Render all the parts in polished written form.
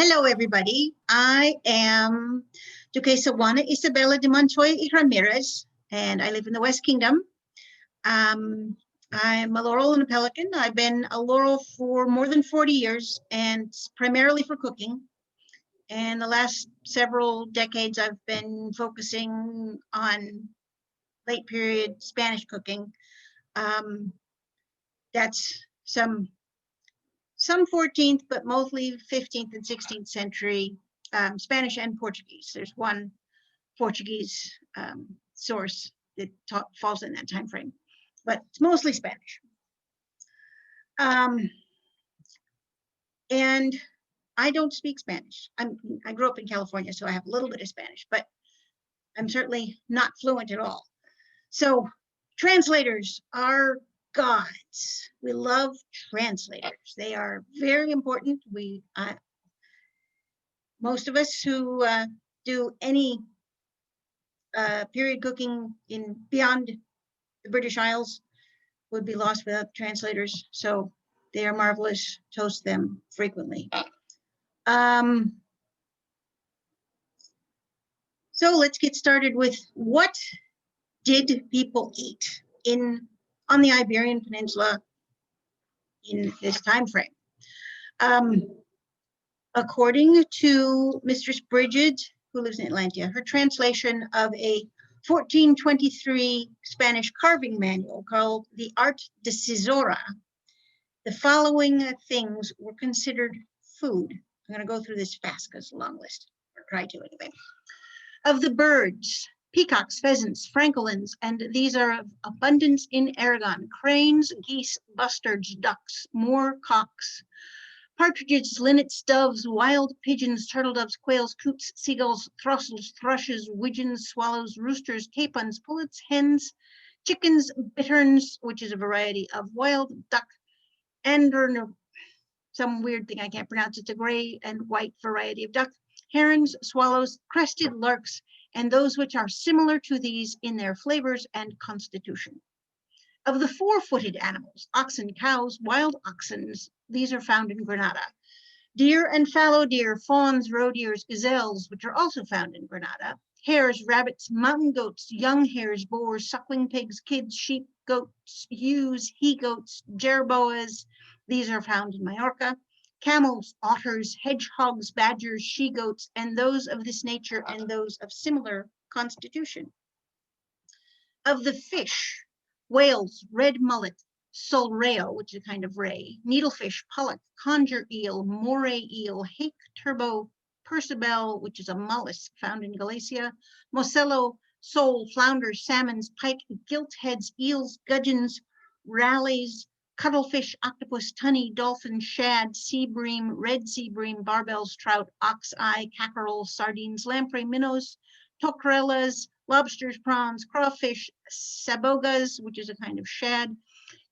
Hello, everybody. I am Duquessa Juana Isabella de Montoya y Ramirez, and I live in the West Kingdom. I'm a Laurel and a Pelican. I've been a Laurel for more than 40 years, and primarily for cooking. And the last several decades, I've been focusing on late period Spanish cooking. That's some 14th, but mostly 15th and 16th century Spanish and Portuguese. There's one Portuguese source that falls in that time frame, but it's mostly Spanish. And I don't speak Spanish. I grew up in California, so I have a little bit of Spanish, but I'm certainly not fluent at all. So translators are gods. We love translators. They are very important. Most of us who do any period cooking in beyond the British Isles would be lost without translators. So they are marvelous. Toast them frequently. So let's get started with what did people eat on the Iberian Peninsula in this time frame. According to Mistress Bridget, who lives in Atlanta, her translation of a 1423 Spanish carving manual called The Art de Cisora, the following things were considered food. I'm going to go through this fast because it's a long list, or try to anyway. Of the birds, peacocks, pheasants, francolins, and these are of abundance in Aragon: cranes, geese, bustards, ducks, moor cocks, partridges, linnets, doves, wild pigeons, turtle doves, quails, coots, seagulls, throstles, thrushes, widgeons, swallows, roosters, capons, pullets, hens, chickens, bitterns, which is a variety of wild duck, and some weird thing I can't pronounce. It's a gray and white variety of duck, herons, swallows, crested larks, and those which are similar to these in their flavors and constitution. Of the four-footed animals, oxen, cows, wild oxen, these are found in Granada. Deer and fallow deer, fawns, roe deers, gazelles, which are also found in Granada. Hares, rabbits, mountain goats, young hares, boars, suckling pigs, kids, sheep, goats, ewes, he-goats, jerboas, these are found in Majorca. Camels, otters, hedgehogs, badgers, she-goats, and those of this nature and those of similar constitution. Of the fish, whales, red mullet, solreo, which is a kind of ray, needlefish, pollock, conger eel, moray eel, hake turbo, percebel, which is a mollusk found in Galicia, mocello, sole, flounder, salmons, pike, gilt heads, eels, gudgeons, rallies, cuttlefish, octopus, tunny, dolphin, shad, sea bream, red sea bream, barbels, trout, ox-eye, cackerel, sardines, lamprey, minnows, toquerellas, lobsters, prawns, crawfish, sabogas, which is a kind of shad,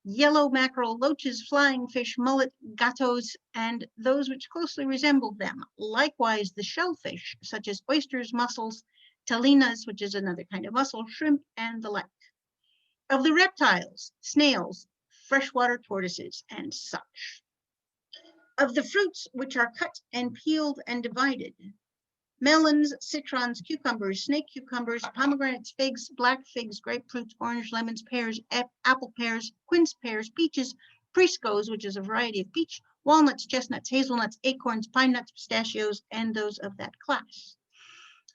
yellow mackerel, loaches, flying fish, mullet, gatos, and those which closely resemble them. Likewise, the shellfish, such as oysters, mussels, talinas, which is another kind of mussel, shrimp, and the like. Of the reptiles, snails, freshwater tortoises, and such. Of the fruits which are cut and peeled and divided, melons, citrons, cucumbers, snake cucumbers, pomegranates, figs, black figs, grapefruits, orange, lemons, pears, apple pears, quince pears, peaches, priscos, which is a variety of peach, walnuts, chestnuts, hazelnuts, acorns, pine nuts, pistachios, and those of that class.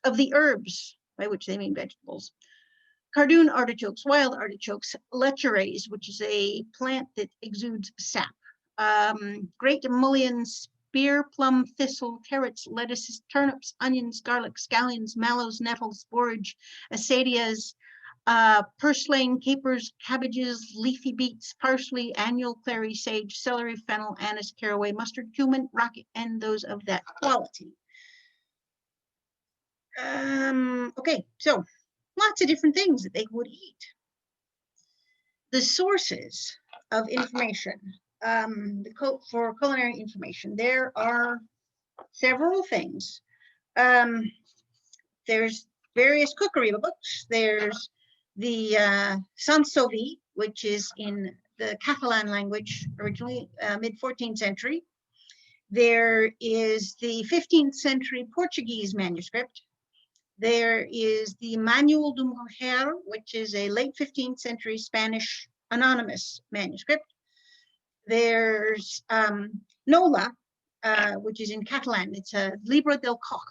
Of the herbs, by which they mean vegetables, cardoon artichokes, wild artichokes, lecheres, which is a plant that exudes sap, great mullein, spear plum, thistle, carrots, lettuces, turnips, onions, garlic, scallions, mallows, nettles, borage, acedias, purslane, capers, cabbages, leafy beets, parsley, annual, clary, sage, celery, fennel, anise, caraway, mustard, cumin, rocket, and those of that quality. Okay, so lots of different things that they would eat. The sources of information, for culinary information, there are several things. There's various cookery books. There's the Sansovi, which is in the Catalan language, originally mid-14th century. There is the 15th century Portuguese manuscript. There is the Manual de Mujer, which is a late 15th century Spanish anonymous manuscript. There's Nola, which is in Catalan. It's a Libro del Coc.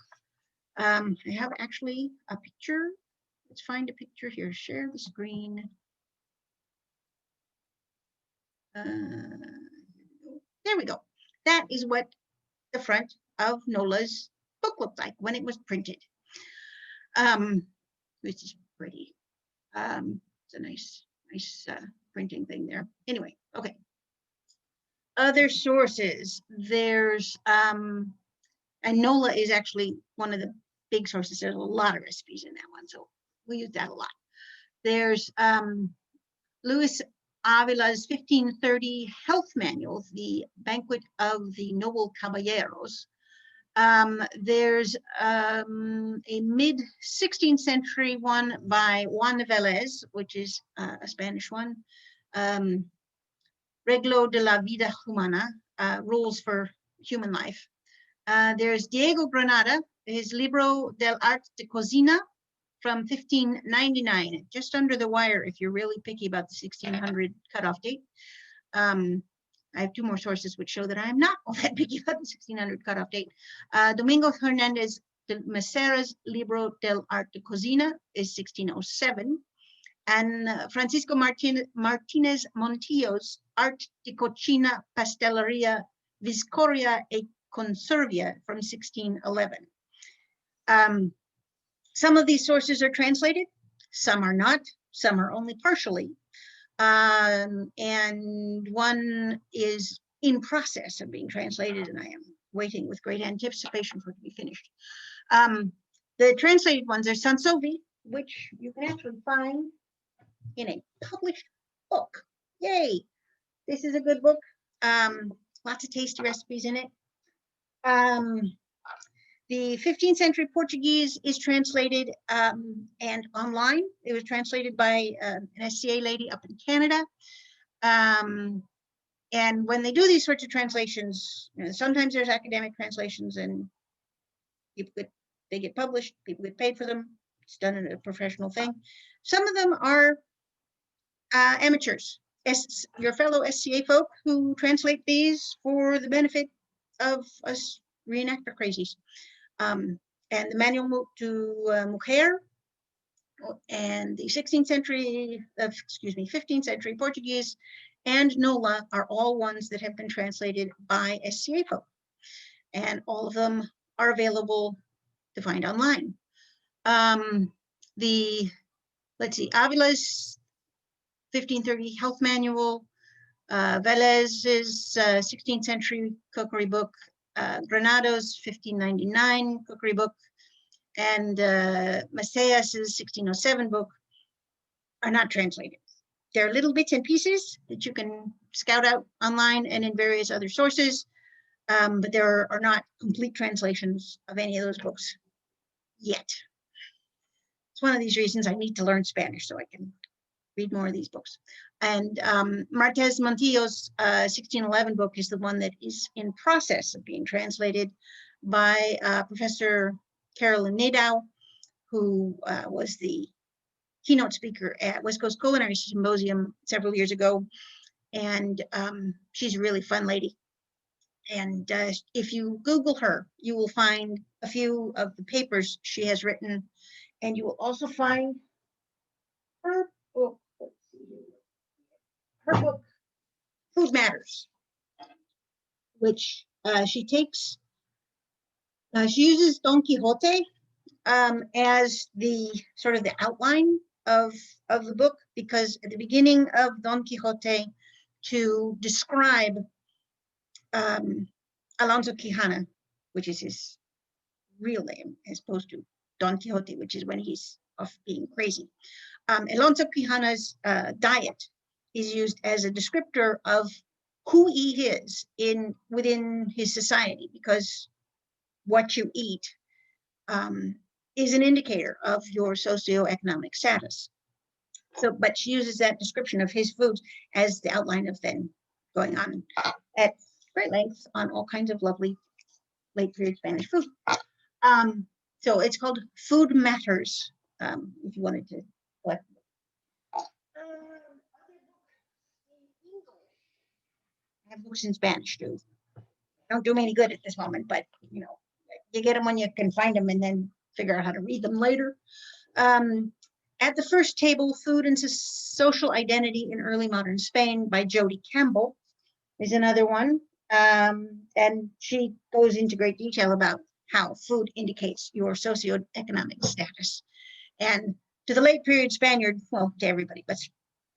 I have actually a picture. Let's find a picture here. Share the screen. There we go. That is what the front of Nola's book looked like when it was printed. Which is pretty. It's a nice printing thing there. Anyway, okay. Other sources. There's and Nola is actually one of the big sources. There's a lot of recipes in that one, so we use that a lot. There's Luis Avila's 1530 health manual, the Banquet of the Noble Caballeros. There's a mid-16th century one by Juana Velez, which is a Spanish one. Reglo de la Vida Humana, Rules for Human Life. There's Diego Granada, his Libro del Arte de Cocina from 1599, just under the wire if you're really picky about the 1600 cutoff date. I have two more sources which show that I am not all that picky about the 1600 cutoff date. Domingo Hernandez de Mesera's Libro del Arte de Cocina is 1607. And Francisco Martinez Montillo's Arte de Cocina, Pastelería, Viscoria e Conservia from 1611. Some of these sources are translated, some are not, some are only partially. And one is in process of being translated, and I am waiting with great anticipation for it to be finished. The translated ones are Sansovi, which you can actually find in a published book. Yay! This is a good book. Lots of tasty recipes in it. The 15th century Portuguese is translated and online. It was translated by an SCA lady up in Canada. And when they do these sorts of translations, you know, sometimes there's academic translations and they get published, people get paid for them. It's done in a professional thing. Some of them are amateurs, your fellow SCA folk who translate these for the benefit of us reenactor crazies. And the Manual to Mujer and the 15th century Portuguese and Nola are all ones that have been translated by SCA folk. And all of them are available to find online. Let's see, Avila's 1530 health manual, Velez's 16th century cookery book, Granado's 1599 cookery book, and Macias's 1607 book are not translated. There are little bits and pieces that you can scout out online and in various other sources, but there are not complete translations of any of those books yet. It's one of these reasons I need to learn Spanish so I can read more of these books. And Martez Montillo's 1611 book is the one that is in process of being translated by Professor Carolyn Nadeau, who was the keynote speaker at West Coast Culinary Symposium several years ago. And she's a really fun lady. And if you Google her, you will find a few of the papers she has written. And you will also find her book, Food Matters, which she takes, she uses Don Quixote as the sort of the outline of the book, because at the beginning of Don Quixote, to describe Alonso Quijana, which is his real name, as opposed to Don Quixote, which is when he's off being crazy. Alonso Quijana's diet is used as a descriptor of who he is within his society, because what you eat is an indicator of your socioeconomic status. So, but she uses that description of his foods as the outline of then going on at great length on all kinds of lovely late period Spanish food. So it's called Food Matters, if you wanted to collect. I have books in Spanish too. Don't do me any good at this moment, but you know, you get them when you can find them and then figure out how to read them later. At the first table, Food and Social Identity in Early Modern Spain by Jody Campbell is another one. And she goes into great detail about how food indicates your socioeconomic status. And to the late period Spaniard, well, to everybody, but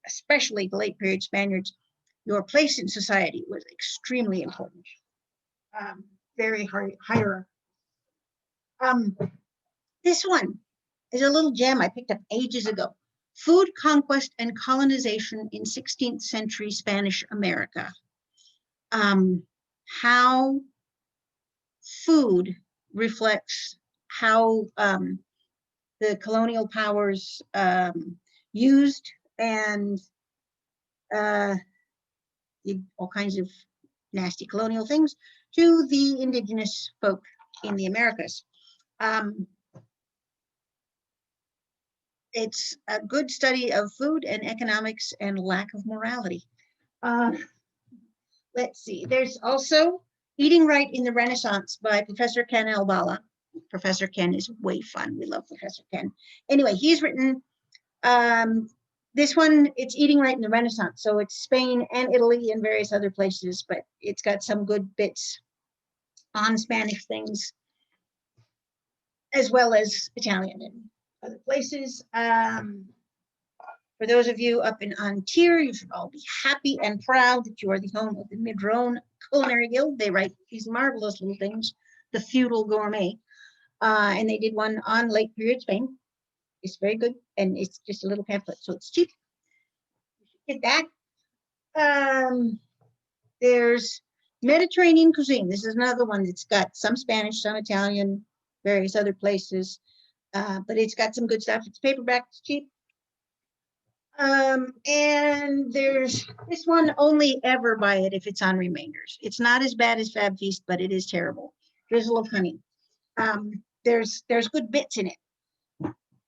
especially the late period Spaniards, your place in society was extremely important. Very hierarchical. This one is a little gem I picked up ages ago. Food Conquest and Colonization in 16th Century Spanish America. How food reflects how the colonial powers used and all kinds of nasty colonial things to the indigenous folk in the Americas. It's a good study of food and economics and lack of morality. Let's see, there's also Eating Right in the Renaissance by Professor Ken Albala. Professor Ken is way fun. We love Professor Ken. Anyway, he's written this one, it's Eating Right in the Renaissance. So it's Spain and Italy and various other places, but it's got some good bits on Spanish things, as well as Italian and other places. For those of you up in Antler, you should all be happy and proud that you are the home of the Midrone Culinary Guild. They write these marvelous little things, The Feudal Gourmet. And they did one on late period Spain. It's very good, and it's just a little pamphlet, so it's cheap. You should get that. There's Mediterranean Cuisine. This is another one that's got some Spanish, some Italian, various other places, but it's got some good stuff. It's paperback, it's cheap. And there's this one, Only Ever Buy It if it's on Remainders. It's not as bad as Fab Feast, but it is terrible. Drizzle of Honey. There's good bits in it.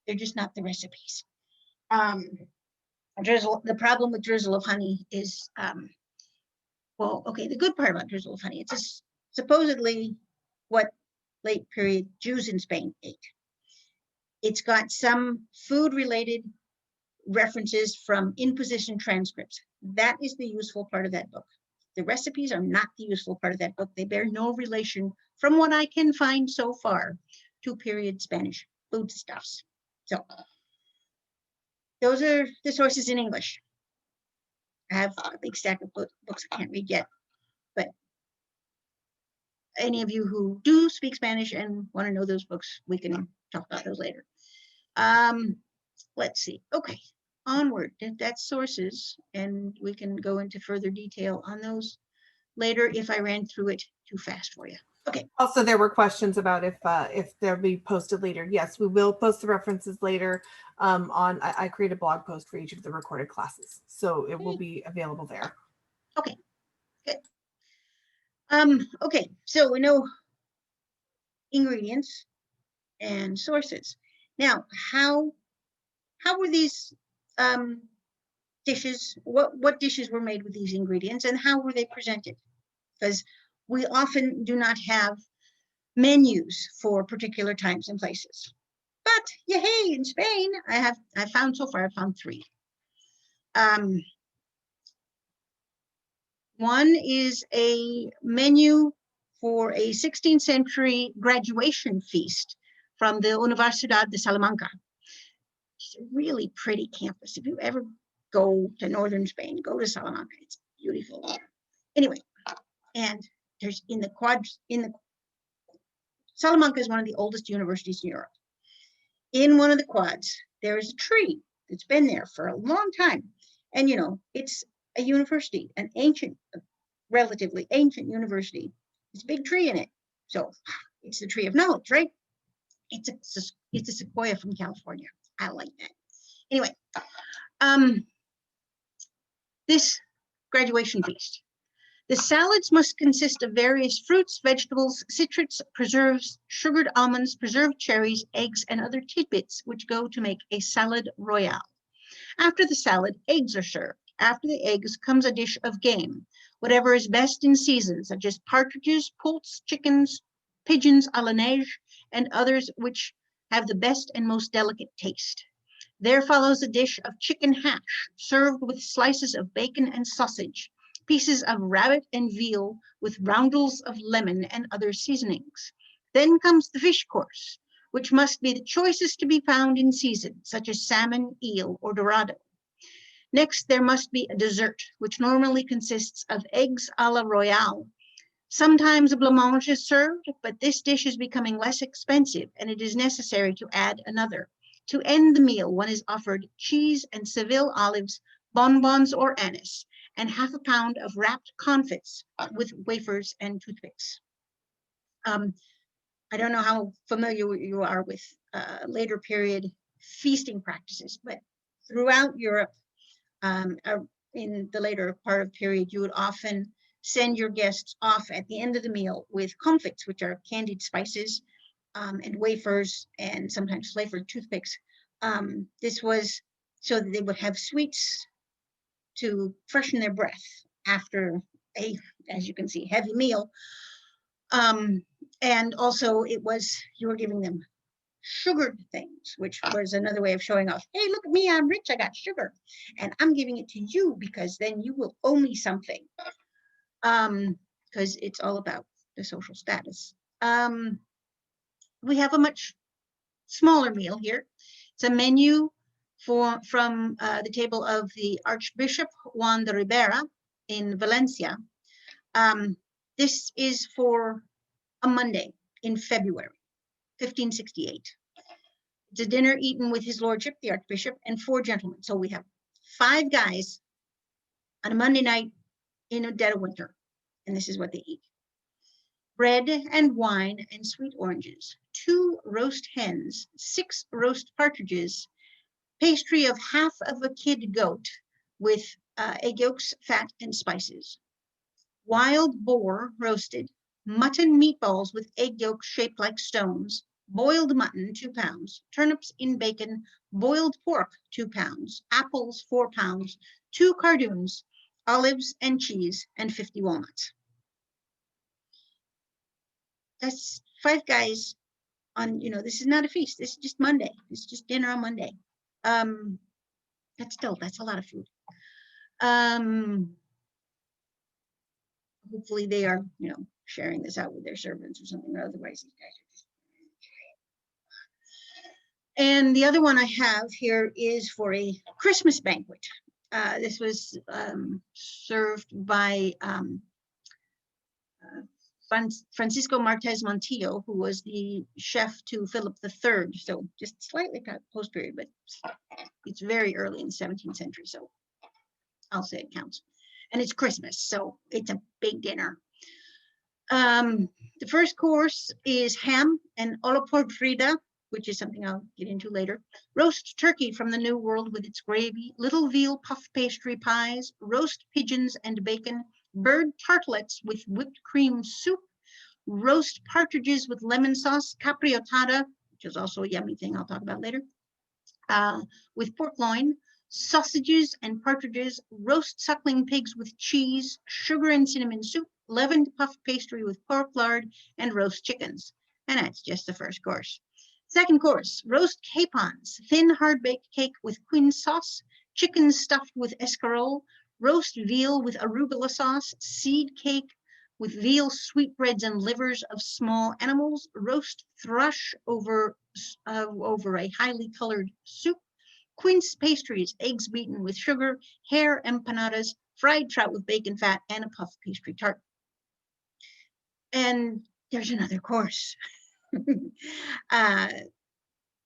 They're just not the recipes. The problem with Drizzle of Honey is, well, okay, the good part about Drizzle of Honey, it's supposedly what late period Jews in Spain ate. It's got some food-related references from Inquisition transcripts. That is the useful part of that book. The recipes are not the useful part of that book. They bear no relation, from what I can find so far, to period Spanish foodstuffs. So those are the sources in English. I have a big stack of books I can't read yet, but any of you who do speak Spanish and want to know those books, we can talk about those later. Let's see. Okay, onward. That's sources, and we can go into further detail on those later if I ran through it too fast for you. Okay. Also, there were questions about if they'll be posted later. Yes, we will post the references later. I create a blog post for each of the recorded classes, so it will be available there. Okay, good. Okay, so we know ingredients and sources. Now, how were these dishes? What dishes were made with these ingredients, and how were they presented? Because we often do not have menus for particular times and places. But yay, in Spain, I found so far, I found three. One is a menu for a 16th century graduation feast from the Universidad de Salamanca. It's a really pretty campus. If you ever go to northern Spain, go to Salamanca. It's beautiful. Anyway, and there's Salamanca is one of the oldest universities in Europe. In one of the quads, there is a tree that's been there for a long time. And, you know, it's a university, an ancient, relatively ancient university. There's a big tree in it. So it's the tree of knowledge, right? It's a sequoia from California. I like that. Anyway, this graduation feast The salads must consist of various fruits, vegetables, citrus, preserves, sugared almonds, preserved cherries, eggs, and other tidbits which go to make a salad royale. After the salad, eggs are served. After the eggs comes a dish of game, whatever is best in season, such as partridges, poults, chickens, pigeons à la neige, and others which have the best and most delicate taste. There follows a dish of chicken hash, served with slices of bacon and sausage, pieces of rabbit and veal with roundels of lemon and other seasonings. Then comes the fish course, which must be the choicest to be found in season, such as salmon, eel, or dorado. Next, there must be a dessert, which normally consists of eggs à la royale. Sometimes a blancmange is served, but this dish is becoming less expensive, and it is necessary to add another. To end the meal, one is offered cheese and Seville olives, bonbons or anise, and half a pound of wrapped confits with wafers and toothpicks. I don't know how familiar you are with later period feasting practices, but throughout Europe, in the later part of period, you would often send your guests off at the end of the meal with confits, which are candied spices, and wafers, and sometimes flavored toothpicks. This was so that they would have sweets to freshen their breath after a, as you can see, heavy meal. And also it was, you were giving them sugared things, which was another way of showing off. Hey, look at me, I'm rich, I got sugar. And I'm giving it to you because then you will owe me something. Because it's all about the social status. We have a much smaller meal here. It's a menu from the table of the Archbishop Juan de Ribera in Valencia. This is for a Monday in February, 1568. It's a dinner eaten with his lordship, the Archbishop, and 4 gentlemen. So we have 5 guys on a Monday night in a dead of winter, and this is what they eat. Bread and wine and sweet oranges, 2 roast hens, 6 roast partridges, pastry of half of a kid goat with egg yolks, fat, and spices. Wild boar roasted, mutton meatballs with egg yolks shaped like stones, boiled mutton, 2 pounds, turnips in bacon, boiled pork, 2 pounds, apples, 4 pounds, 2 cardoons, olives and cheese, and 50 walnuts. That's 5 guys on, this is not a feast. This is just Monday. This is just dinner on Monday. That's a lot of food. Hopefully they are, sharing this out with their servants or something, or otherwise these guys are just. And the other one I have here is for a Christmas banquet. This was served by Francisco Martes Montillo, who was the chef to Philip III. So just slightly post period, but it's very early in the 17th century. So I'll say it counts. And it's Christmas, so it's a big dinner. The first course is ham and olla podrida, which is something I'll get into later. Roast turkey from the New World with its gravy, little veal puff pastry pies, roast pigeons and bacon, bird tartlets with whipped cream soup, roast partridges with lemon sauce, capriotada, which is also a yummy thing I'll talk about later, with pork loin, sausages and partridges, roast suckling pigs with cheese, sugar and cinnamon soup, leavened puff pastry with pork lard, and roast chickens. And that's just the first course. Second course, roast capons, thin hard-baked cake with quince sauce, chicken stuffed with escarole, roast veal with arugula sauce, seed cake with veal sweetbreads and livers of small animals, roast thrush over a highly colored soup, quince pastries, eggs beaten with sugar, hare empanadas, fried trout with bacon fat, and a puff pastry tart. And there's another course.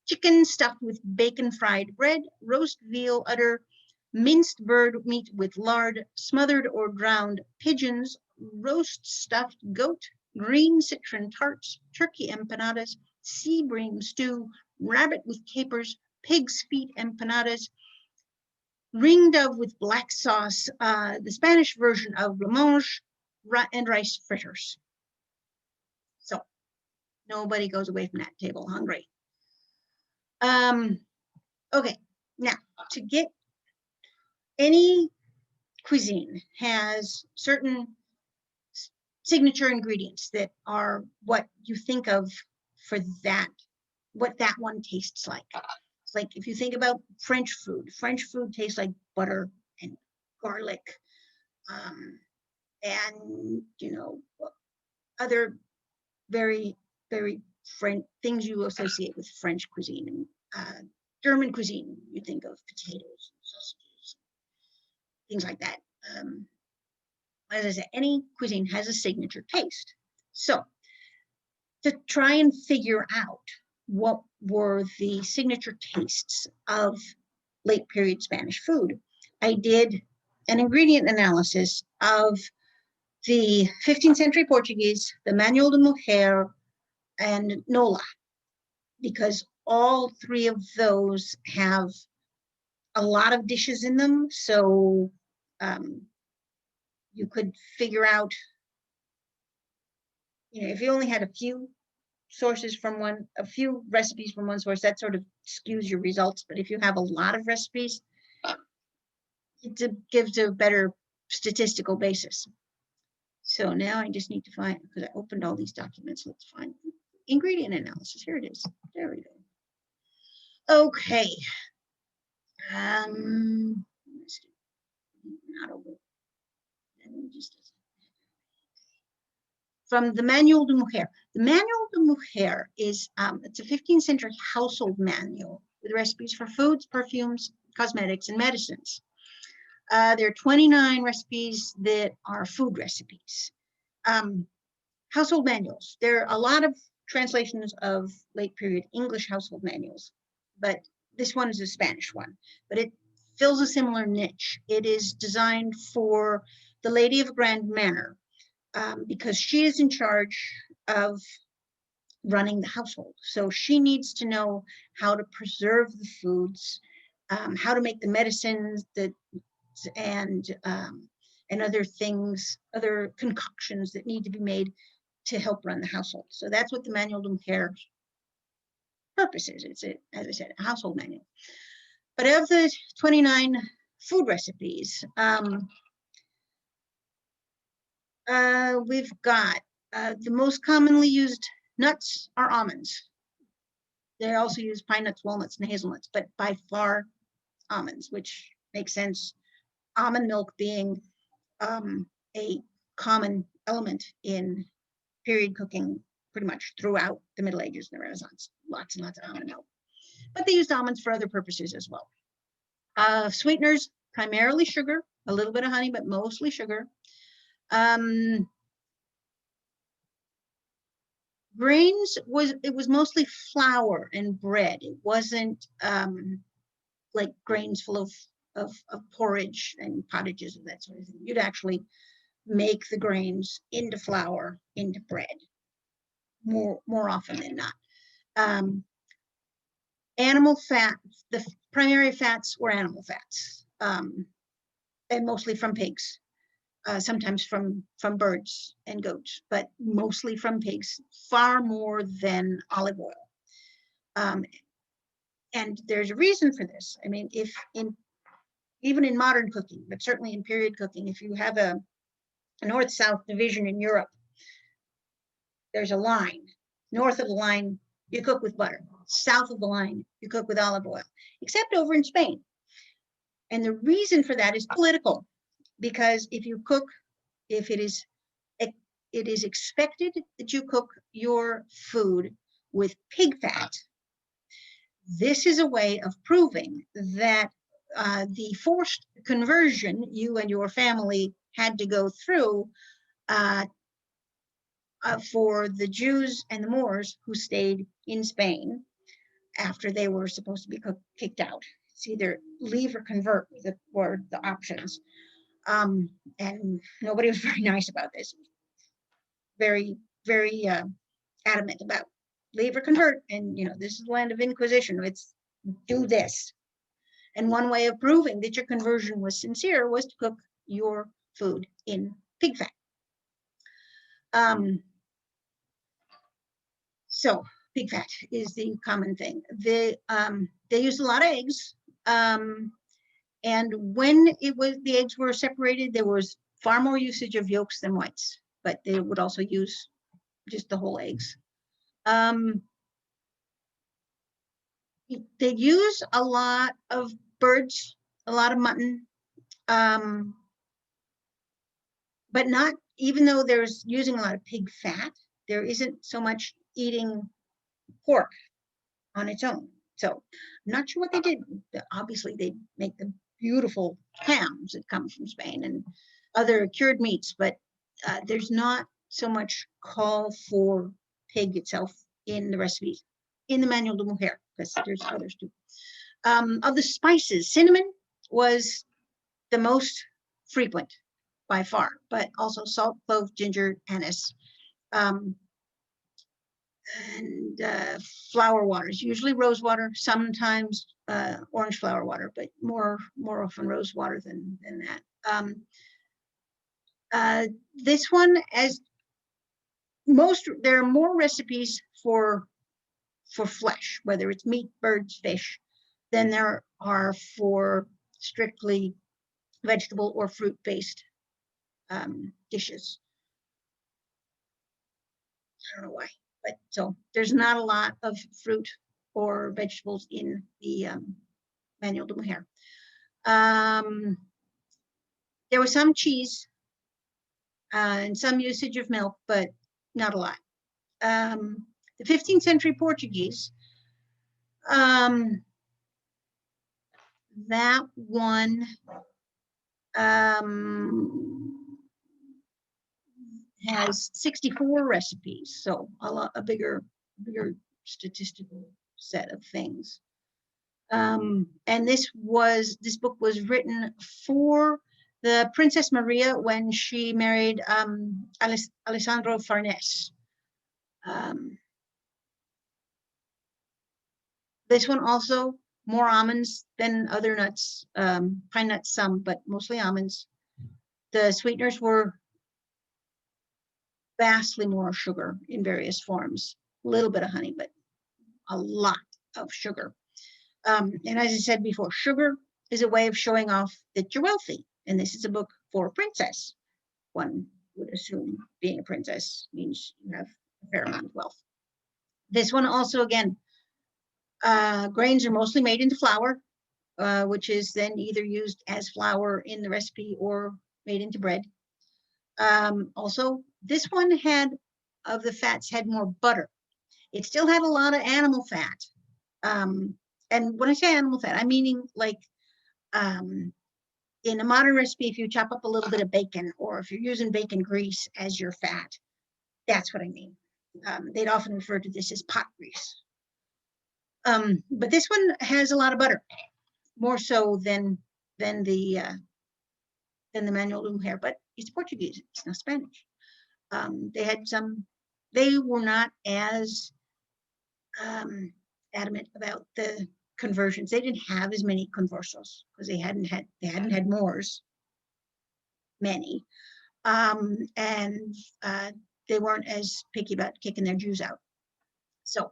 Chicken stuffed with bacon fried bread, roast veal udder, minced bird meat with lard, smothered or drowned pigeons, roast stuffed goat, green citron tarts, turkey empanadas, sea bream stew, rabbit with capers, pig's feet empanadas, ring dove with black sauce, the Spanish version of blancmange, and rice fritters. So nobody goes away from that table hungry. Okay, now to get any cuisine has certain signature ingredients that are what you think of for that, what that one tastes like. It's like if you think about French food tastes like butter and garlic, and other very, very French things you associate with French cuisine. And German cuisine, you think of potatoes, sausages, things like that. As I said, any cuisine has a signature taste. So to try and figure out what were the signature tastes of late period Spanish food, I did an ingredient analysis of the 15th century Portuguese, the Manual de Mujer, and Nola, because all three of those have a lot of dishes in them. So you could figure out, if you only had a few sources from a few recipes from one source, that sort of skews your results. But if you have a lot of recipes, it gives a better statistical basis. So now I just need to find, because I opened all these documents, let's find ingredient analysis. Here it is. There we go. Okay. Not over. From the Manual de Mujer. The Manual de Mujer is it's a 15th century household manual with recipes for foods, perfumes, cosmetics, and medicines. There are 29 recipes that are food recipes. Household manuals. There are a lot of translations of late period English household manuals, but this one is a Spanish one, but it fills a similar niche. It is designed for the lady of a grand manor, because she is in charge of running the household. So she needs to know how to preserve the foods, how to make the medicines, and other things, other concoctions that need to be made to help run the household. So that's what the Manual de Mujer purpose is. It's, as I said, a household manual. But of the 29 food recipes, we've got the most commonly used nuts are almonds. They also use pine nuts, walnuts, and hazelnuts, but by far almonds, which makes sense. Almond milk being a common element in period cooking pretty much throughout the Middle Ages and the Renaissance. Lots and lots of almond milk. But they used almonds for other purposes as well. Sweeteners, primarily sugar, a little bit of honey, but mostly sugar. Grains was mostly flour and bread. It wasn't like grains full of porridge and pottages and that sort of thing. You'd actually make the grains into flour, into bread, more often than not. Animal fat, the primary fats were animal fats, and mostly from pigs. Sometimes from birds and goats, but mostly from pigs, far more than olive oil. And there's a reason for this. I mean, even in modern cooking, but certainly in period cooking, if you have a north-south division in Europe, there's a line. North of the line, you cook with butter. South of the line, you cook with olive oil, except over in Spain. And the reason for that is political, because if it is expected that you cook your food with pig fat, this is a way of proving that the forced conversion you and your family had to go through for the Jews and the Moors who stayed in Spain after they were supposed to be kicked out. It's either leave or convert were the options. And nobody was very nice about this. Very, very adamant about leave or convert. And, this is the land of Inquisition. It's do this. And one way of proving that your conversion was sincere was to cook your food in pig fat. So pig fat is the common thing. They used a lot of eggs. And when the eggs were separated, there was far more usage of yolks than whites, but they would also use just the whole eggs. They use a lot of birds, a lot of mutton, but not, even though there's using a lot of pig fat, there isn't so much eating pork on its own. So I'm not sure what they did. Obviously, they make the beautiful hams that come from Spain and other cured meats, but there's not so much call for pig itself in the recipes in the Manual de Mujer, because there's others too. Of the spices, cinnamon was the most frequent by far, but also salt, clove, ginger, anise, and flower waters, usually rose water, sometimes orange flower water, but more often rose water than that. This one, as most, there are more recipes for flesh, whether it's meat, birds, fish, than there are for strictly vegetable or fruit-based dishes. I don't know why, but so there's not a lot of fruit or vegetables in the Manual de Mujer. There was some cheese and some usage of milk, but not a lot. The 15th century Portuguese, that one has 64 recipes, so a bigger statistical set of things. And this book was written for the Princess Maria when she married Alessandro Farnese. This one also more almonds than other nuts, pine nuts some, but mostly almonds. The sweeteners were vastly more sugar in various forms, a little bit of honey, but a lot of sugar. And as I said before, sugar is a way of showing off that you're wealthy. And this is a book for a princess. One would assume being a princess means you have a fair amount of wealth. This one also, again, grains are mostly made into flour, which is then either used as flour in the recipe or made into bread. Also, this one of the fats had more butter. It still had a lot of animal fat. And when I say animal fat, I'm meaning like in a modern recipe, if you chop up a little bit of bacon, or if you're using bacon grease as your fat, that's what I mean. They'd often refer to this as pot grease. But this one has a lot of butter, more so than the Manual de Mujer, but it's Portuguese, it's not Spanish. They were not as adamant about the conversions. They didn't have as many conversos because they hadn't had Moors, many, and they weren't as picky about kicking their Jews out. So,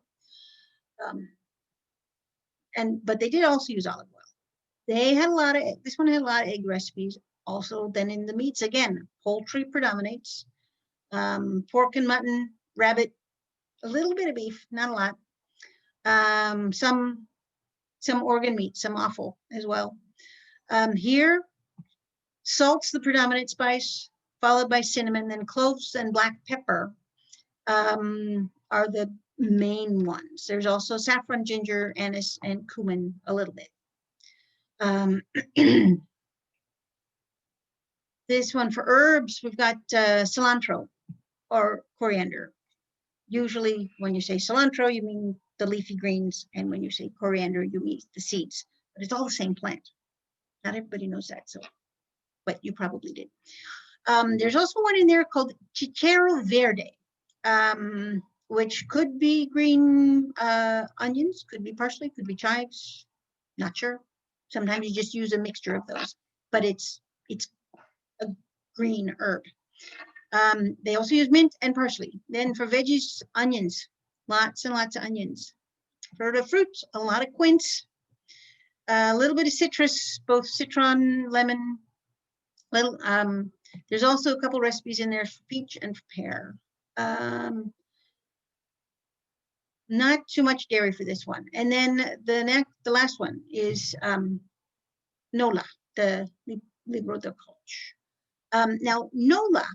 but they did also use olive oil. They had this one had a lot of egg recipes. Also, then in the meats, again, poultry predominates. Pork and mutton, rabbit, a little bit of beef, not a lot. Some organ meat, some offal as well. Here, salt's the predominant spice, followed by cinnamon, then cloves and black pepper are the main ones. There's also saffron, ginger, anise, and cumin a little bit. This one for herbs, we've got cilantro or coriander. Usually when you say cilantro, you mean the leafy greens, and when you say coriander, you mean the seeds, but it's all the same plant. Not everybody knows that, so, but you probably did. There's also one in there called chichero verde, which could be green onions, could be parsley, could be chives, not sure. Sometimes you just use a mixture of those, but it's a green herb. They also use mint and parsley. Then for veggies, onions, lots and lots of onions. For the fruits, a lot of quince, a little bit of citrus, both citron, lemon. There's also a couple recipes in there for peach and for pear. Not too much dairy for this one. And then the last one is Nola, the Libro de Coach. Now Nola,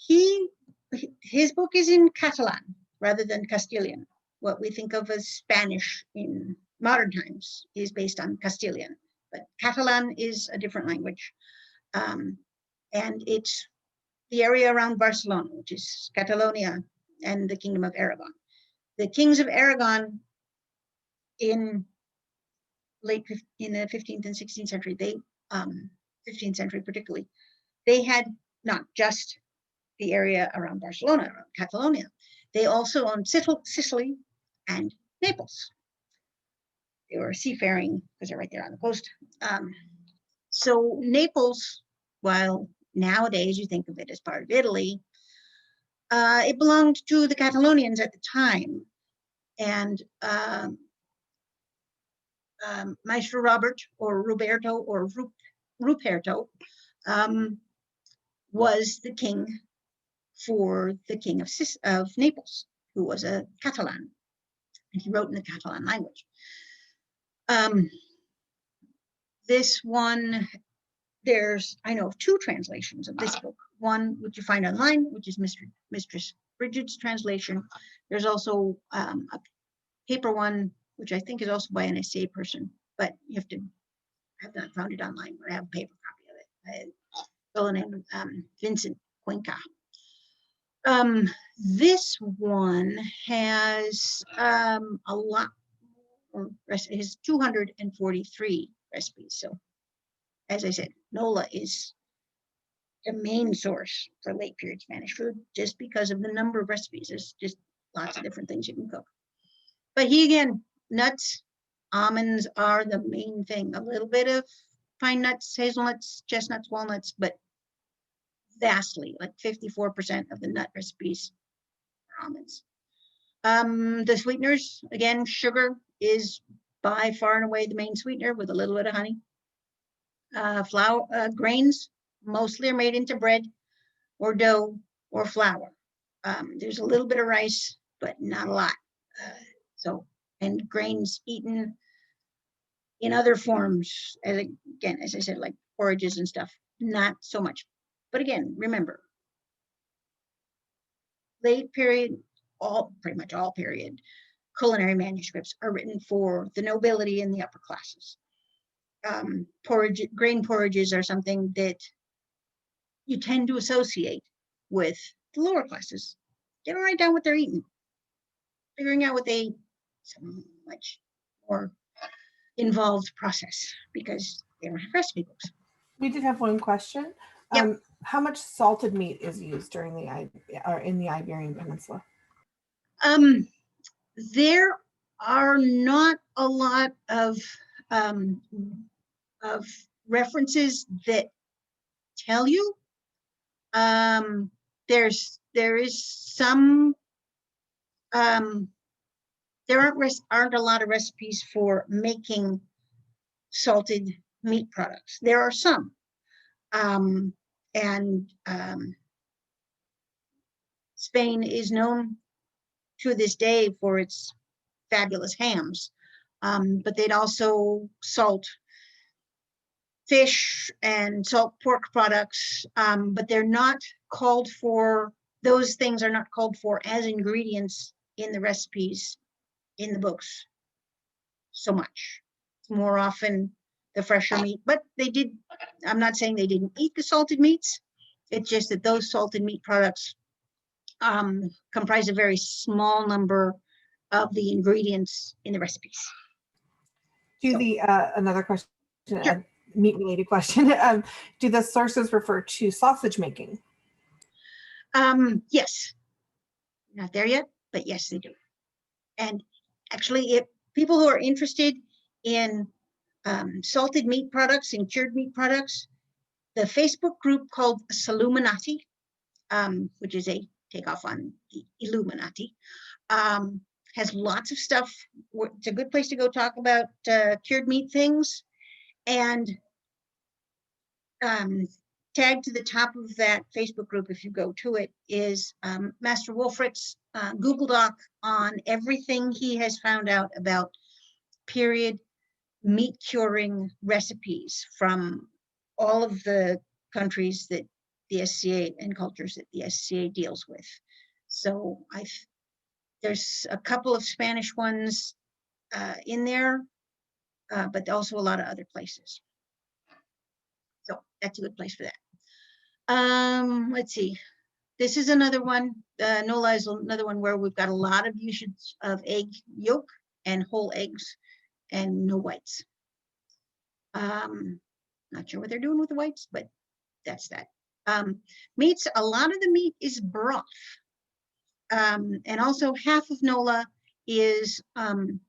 his book is in Catalan rather than Castilian. What we think of as Spanish in modern times is based on Castilian, but Catalan is a different language. And it's the area around Barcelona, which is Catalonia and the Kingdom of Aragon. The kings of Aragon in the 15th and 16th century, 15th century particularly, they had not just the area around Barcelona, around Catalonia. They also owned Sicily and Naples. They were seafaring because they're right there on the coast. So Naples, while nowadays you think of it as part of Italy, it belonged to the Catalonians at the time. And Maestro Robert or Roberto or Ruperto was the king for the king of Naples, who was a Catalan, and he wrote in the Catalan language. This one, I know of two translations of this book. One, which you find online, which is Mistress Bridget's translation. There's also a paper one, which I think is also by an SA person, but you have to have not found it online or have a paper copy of it. Fellow named Vincent Cuenca. This one has a lot more recipes. It has 243 recipes. So, as I said, NOLA is the main source for late period Spanish food, just because of the number of recipes. There's just lots of different things you can cook. But again, nuts, almonds are the main thing. A little bit of pine nuts, hazelnuts, chestnuts, walnuts, but vastly, like 54% of the nut recipes are almonds. The sweeteners, again, sugar is by far and away the main sweetener with a little bit of honey. Grains mostly are made into bread or dough or flour. There's a little bit of rice, but not a lot. And grains eaten in other forms, as I said, like porridges and stuff, not so much. But again, remember, late period, pretty much all period culinary manuscripts are written for the nobility and the upper classes. Grain porridges are something that you tend to associate with the lower classes. They don't write down what they're eating. Figuring out what they eat is a much more involved process because they don't have recipe books. We did have one question. Yep. How much salted meat is used in the Iberian Peninsula? There are not a lot of references that tell you. There is some. There aren't a lot of recipes for making salted meat products. There are some, and Spain is known to this day for its fabulous hams, but they'd also salt fish and salt pork products, but they're not called for. Those things are not called for as ingredients in the recipes in the books so much. It's more often the fresher meat, but they did. I'm not saying they didn't eat the salted meats. It's just that those salted meat products comprise a very small number of the ingredients in the recipes. Another question, sure. A meat-related question. Do the sources refer to sausage making? Yes. Not there yet, but yes, they do. And actually, if people who are interested in salted meat products and cured meat products, the Facebook group called Saluminati, which is a takeoff on the Illuminati, has lots of stuff. It's a good place to go talk about cured meat things. And tagged to the top of that Facebook group, if you go to it, is Master Wolfrich's Google Doc on everything he has found out about period meat curing recipes from all of the countries that the SCA and cultures that the SCA deals with. So there's a couple of Spanish ones in there, but also a lot of other places. So that's a good place for that. Let's see. This is another one. NOLA is another one where we've got a lot of usage of egg yolk and whole eggs and no whites. Not sure what they're doing with the whites, but that's that. Meats, a lot of the meat is broth. And also half of NOLA is on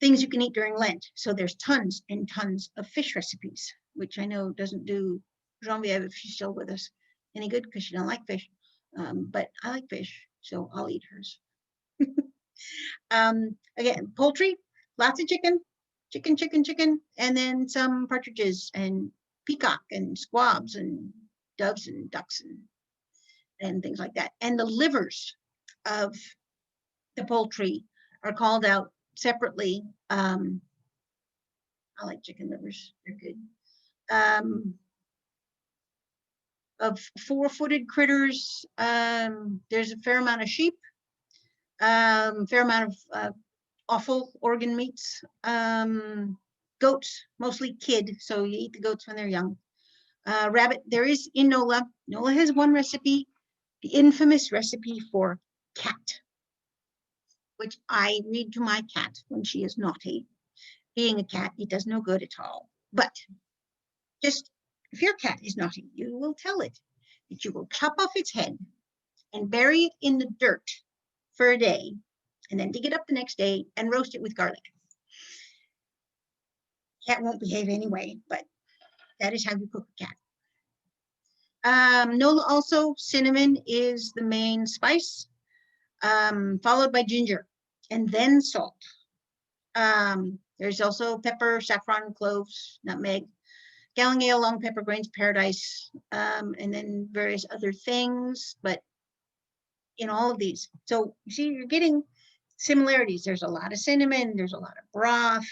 things you can eat during Lent. So there's tons and tons of fish recipes, which I know doesn't do Genevieve, if she's still with us, any good because she don't like fish. But I like fish, so I'll eat hers. Again, poultry, lots of chicken, and then some partridges and peacock and squabs and doves and ducks and things like that. And the livers of the poultry are called out separately. I like chicken livers, they're good. Of four-footed critters, there's a fair amount of sheep, fair amount of offal organ meats, goats, mostly kid, so you eat the goats when they're young. Rabbit, there is in NOLA. NOLA has one recipe, the infamous recipe for cat, which I read to my cat when she is naughty. Being a cat, it does no good at all. But just if your cat is naughty, you will tell it that you will chop off its head and bury it in the dirt for a day, and then dig it up the next day and roast it with garlic. Cat won't behave anyway, but that is how you cook a cat. NOLA also, cinnamon is the main spice, followed by ginger, and then salt. There's also pepper, saffron, cloves, nutmeg, galangal, long pepper, grains of paradise, and then various other things, but in all of these. So you see, you're getting similarities. There's a lot of cinnamon, there's a lot of broth,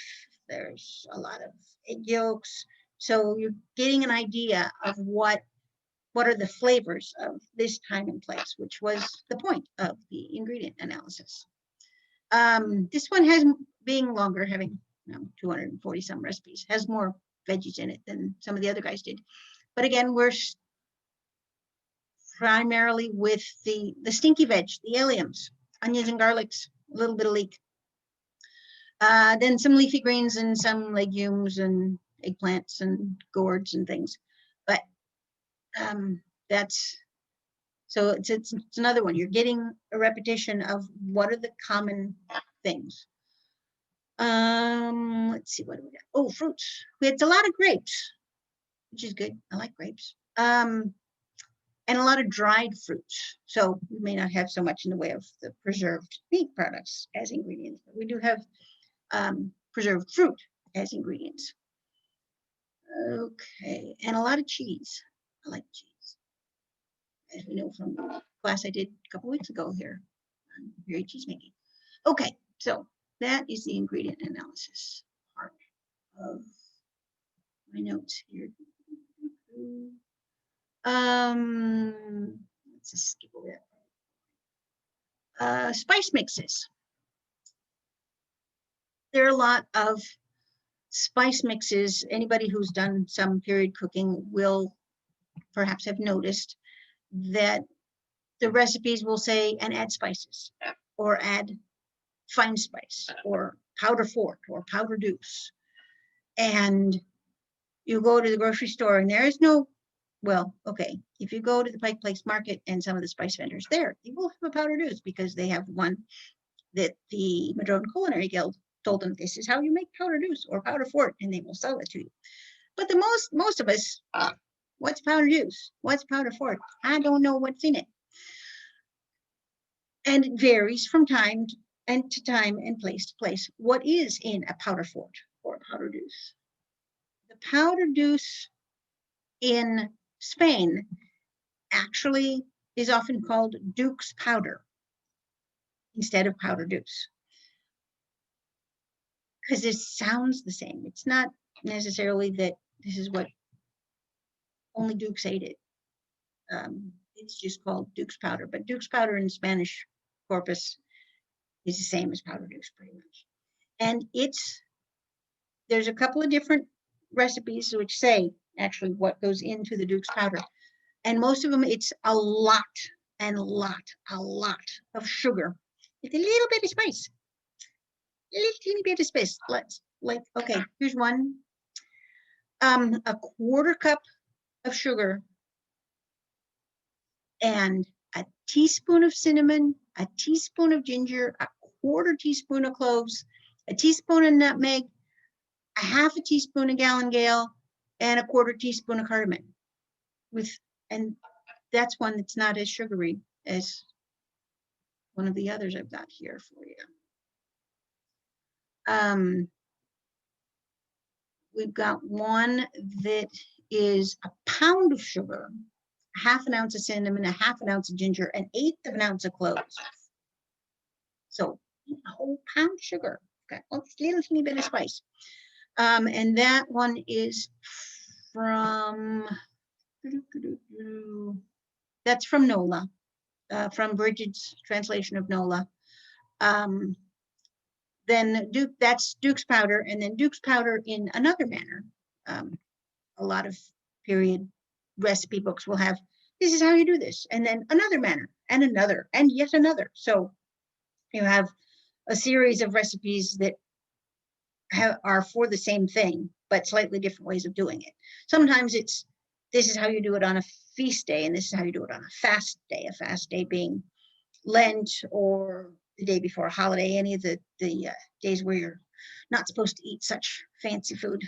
there's a lot of egg yolks. So you're getting an idea of what are the flavors of this time and place, which was the point of the ingredient analysis. This one has, being longer, having 240 some recipes, has more veggies in it than some of the other guys did. But again, we're primarily with the stinky veg, the alliums, onions and garlics, a little bit of leek. Then some leafy greens and some legumes and eggplants and gourds and things. But that's, so it's another one. You're getting a repetition of what are the common things. Let's see, what do we got? Oh, fruits. We had a lot of grapes, which is good. I like grapes. And a lot of dried fruits. So we may not have so much in the way of the preserved meat products as ingredients, but we do have preserved fruit as ingredients. Okay, and a lot of cheese. I like cheese, as we know from the class I did a couple weeks ago here on very cheese making. Okay, so that is the ingredient analysis part of my notes here. Let's just skip over that. Spice mixes. There are a lot of spice mixes. Anybody who's done some period cooking will perhaps have noticed that the recipes will say, and add spices, or add fine spice, or powder fort, or powder deuce. And you go to the grocery store and there is no, well, okay, if you go to the Pike Place Market and some of the spice vendors there, they will have a powder deuce because they have one that the Madrone Culinary Guild told them, this is how you make powder deuce or powder fort, and they will sell it to you. But most of us, what's powder juice? What's powder fort? I don't know what's in it. And it varies from time to time and place to place. What is in a powder fort or a powder deuce? The powder deuce in Spain actually is often called Duke's powder instead of powder deuce, because it sounds the same. It's not necessarily that this is what only Dukes ate it. It's just called Duke's powder, but Duke's powder in Spanish corpus is the same as powder deuce pretty much. And there's a couple of different recipes which say actually what goes into the Duke's powder. And most of them, it's a lot of sugar with a little bit of spice. A little teeny bit of spice. Okay, here's one. A quarter cup of sugar and a teaspoon of cinnamon, a teaspoon of ginger, a quarter teaspoon of cloves, a teaspoon of nutmeg, a half a teaspoon of galangal, and a quarter teaspoon of cardamom. And that's one that's not as sugary as one of the others I've got here for you. We've got one that is a pound of sugar, half an ounce of cinnamon, a half an ounce of ginger, an eighth of an ounce of cloves. So a whole pound of sugar. Got a little teeny bit of spice. And that one is that's from Nola, from Bridget's translation of Nola. Then that's Duke's powder, and then Duke's powder in another manner. A lot of period recipe books will have, this is how you do this, and then another manner, and another, and yet another. So you have a series of recipes that are for the same thing, but slightly different ways of doing it. Sometimes this is how you do it on a feast day, and this is how you do it on a fast day being Lent or the day before a holiday, any of the days where you're not supposed to eat such fancy food.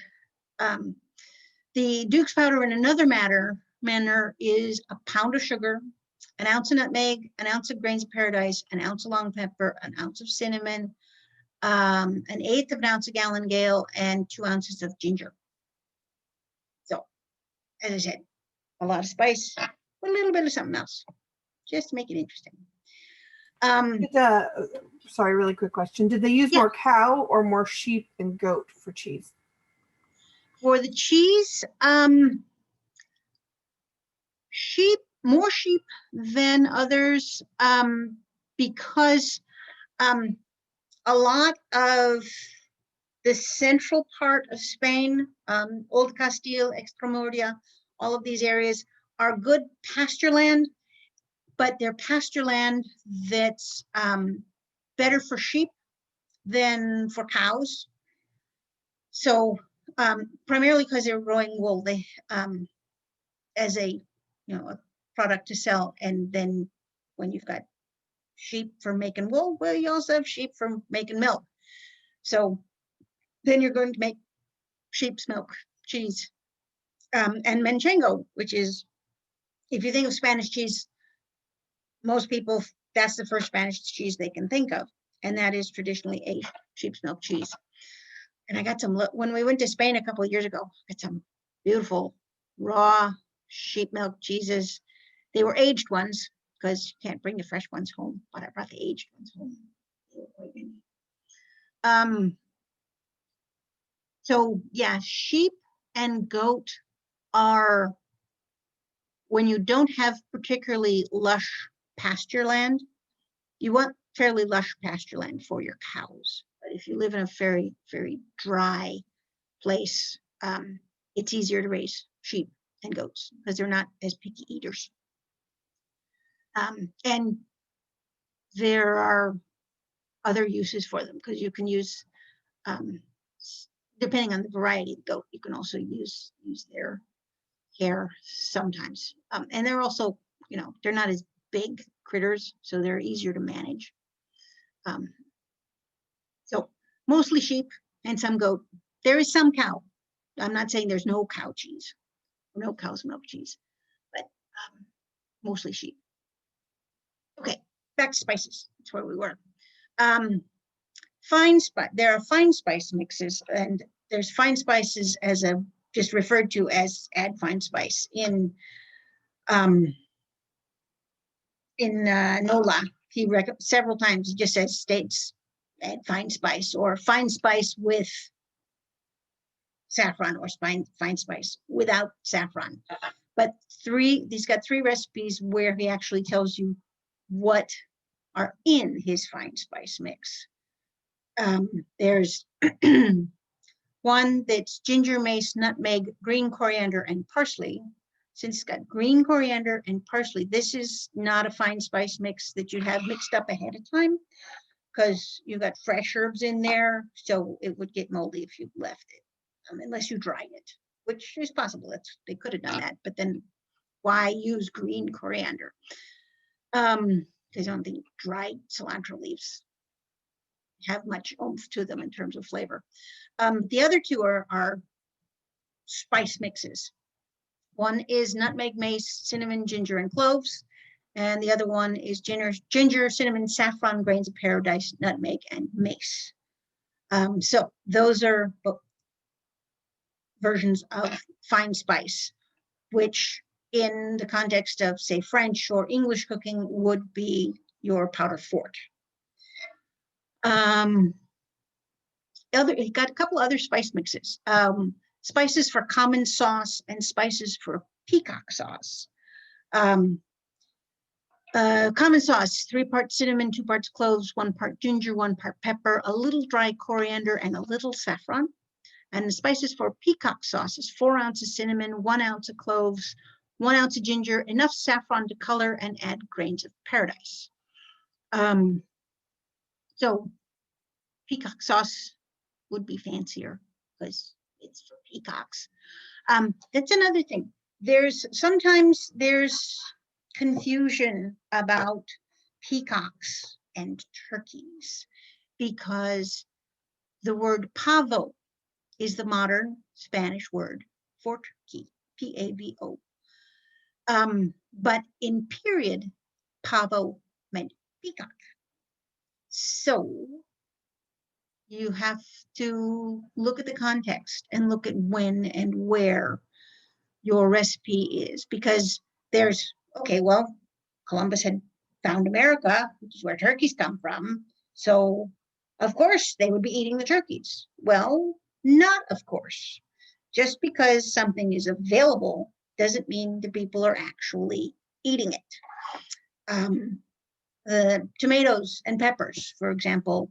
The Duke's powder in another manner is a pound of sugar, an ounce of nutmeg, an ounce of grains of paradise, an ounce of long pepper, an ounce of cinnamon, an eighth of an ounce of galangal, and 2 ounces of ginger. So, as I said, a lot of spice, with a little bit of something else, just to make it interesting. Sorry, really quick question. Did they use more cow or more sheep and goat for cheese? For the cheese, more sheep than others, because a lot of the central part of Spain, Old Castile, Extremadura, all of these areas are good pasture land, but they're pasture land that's better for sheep than for cows. So primarily because they're growing wool, they as a product to sell, and then when you've got sheep for making wool, well, you also have sheep for making milk. So then you're going to make sheep's milk cheese. And Manchego, which is, if you think of Spanish cheese, most people, that's the first Spanish cheese they can think of, and that is traditionally aged sheep's milk cheese. And I got some, when we went to Spain a couple of years ago, I got some beautiful raw sheep milk cheeses. They were aged ones because you can't bring the fresh ones home, but I brought the aged ones home. They were quite yummy. So yeah, sheep and goat are, when you don't have particularly lush pasture land, you want fairly lush pasture land for your cows. But if you live in a very, very dry place, it's easier to raise sheep and goats because they're not as picky eaters. And there are other uses for them because you can use, depending on the variety of goat, you can also use their hair sometimes. And they're also, they're not as big critters, so they're easier to manage. So mostly sheep and some goat. There is some cow. I'm not saying there's no cow cheese, no cow's milk cheese, but mostly sheep. Okay, back to spices. That's where we were. Fine spice. There are fine spice mixes, and there's fine spices as a just referred to as add fine spice in NOLA. He several times he just says states add fine spice or fine spice with saffron or fine spice without saffron. But he's got 3 recipes where he actually tells you what are in his fine spice mix. There's one that's ginger, mace, nutmeg, green coriander, and parsley. Since it's got green coriander and parsley, this is not a fine spice mix that you have mixed up ahead of time because you've got fresh herbs in there, so it would get moldy if you left it, unless you dried it, which is possible. They could have done that, but then why use green coriander? Because I don't think dried cilantro leaves have much oomph to them in terms of flavor. The other 2 are spice mixes. One is nutmeg, mace, cinnamon, ginger, and cloves. And the other one is ginger, cinnamon, saffron, grains of paradise, nutmeg, and mace. So those are versions of fine spice, which in the context of, say, French or English cooking would be your powder fort. He got a couple other spice mixes. Spices for common sauce and spices for peacock sauce. Common sauce, 3 parts cinnamon, 2 parts cloves, 1 part ginger, 1 part pepper, a little dry coriander, and a little saffron. And the spices for peacock sauce is 4 ounces cinnamon, 1 ounce of cloves, 1 ounce of ginger, enough saffron to color, and add grains of paradise. So peacock sauce would be fancier because it's for peacocks. That's another thing. Sometimes there's confusion about peacocks and turkeys because the word pavo is the modern Spanish word for turkey, P-A-V-O. But in period, pavo meant peacock. So you have to look at the context and look at when and where your recipe is, because Columbus had found America, which is where turkeys come from. So of course they would be eating the turkeys. Well, not of course. Just because something is available doesn't mean the people are actually eating it. The tomatoes and peppers, for example,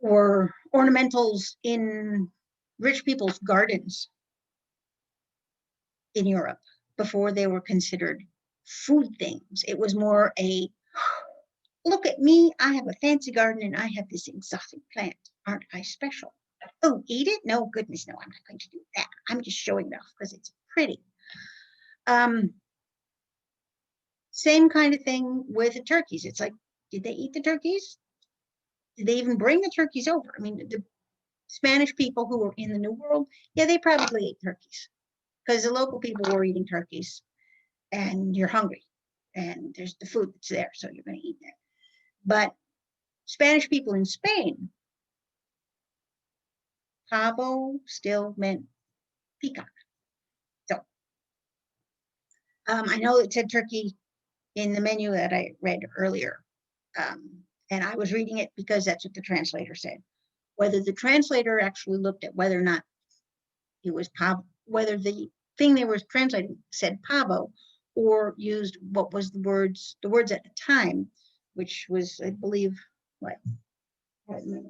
were ornamentals in rich people's gardens in Europe before they were considered food things. It was more a, look at me, I have a fancy garden and I have this exotic plant. Aren't I special? Oh, eat it? No, goodness, no, I'm not going to do that. I'm just showing it off because it's pretty. Same kind of thing with the turkeys. It's like, did they eat the turkeys? Did they even bring the turkeys over? I mean, the Spanish people who were in the New World, yeah, they probably ate turkeys because the local people were eating turkeys, and you're hungry and there's the food that's there, so you're going to eat that. But Spanish people in Spain, pavo still meant peacock. So I know it said turkey in the menu that I read earlier, and I was reading it because that's what the translator said. Whether the translator actually looked at whether or not it was pavo, whether the thing they were translating said pavo, or used what was the words at the time, which was, I believe, what? Belly,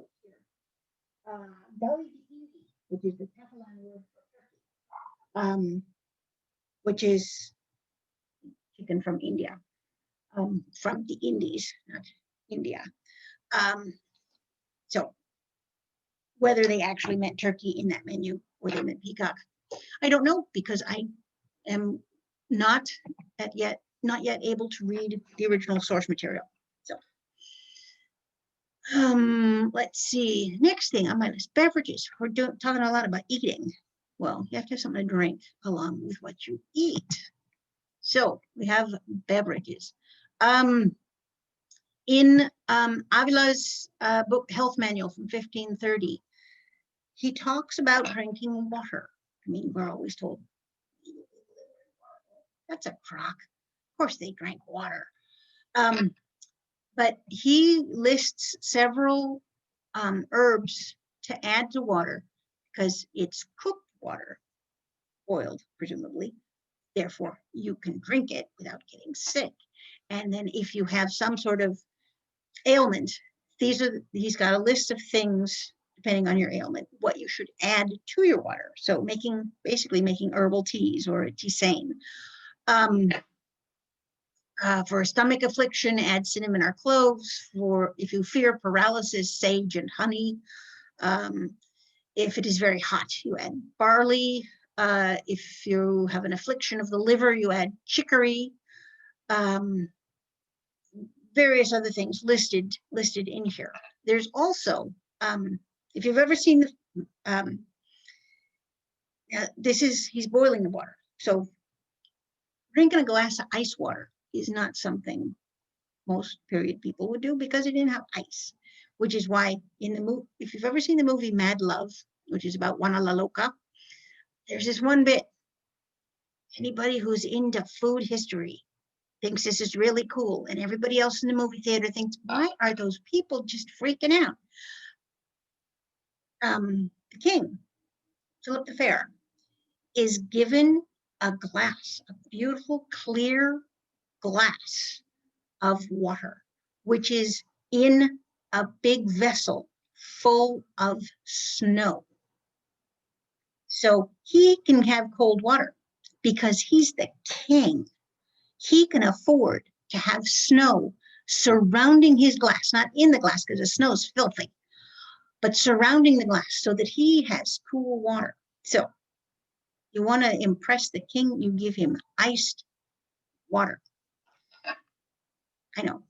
which is the Catalan word for turkey, which is chicken from India, from the Indies, not India. So whether they actually meant turkey in that menu or they meant peacock, I don't know, because I am not yet able to read the original source material. So let's see, next thing on my list, beverages. We're talking a lot about eating. Well, you have to have something to drink along with what you eat. So we have beverages. In Avila's book, Health Manual from 1530, he talks about drinking water. I mean, we're always told, that's a crock. Of course they drank water. But he lists several herbs to add to water because it's cooked water, boiled presumably. Therefore, you can drink it without getting sick. And then if you have some sort of ailment, he's got a list of things, depending on your ailment, what you should add to your water. So basically making herbal teas or a tisane. For a stomach affliction, add cinnamon or cloves. For if you fear paralysis, sage and honey. If it is very hot, you add barley. If you have an affliction of the liver, you add chicory. Various other things listed in here. There's also, if you've ever seen the, he's boiling the water. So drinking a glass of ice water is not something most period people would do because it didn't have ice, which is why in the movie, if you've ever seen the movie Mad Love, which is about Juana La Loca, there's this one bit. Anybody who's into food history thinks this is really cool, and everybody else in the movie theater thinks, why are those people just freaking out? The king, Philip the Fair, is given a glass, a beautiful clear glass of water, which is in a big vessel full of snow. So he can have cold water because he's the king. He can afford to have snow surrounding his glass, not in the glass because the snow is filthy, but surrounding the glass so that he has cool water. So you want to impress the king, you give him iced water. I know.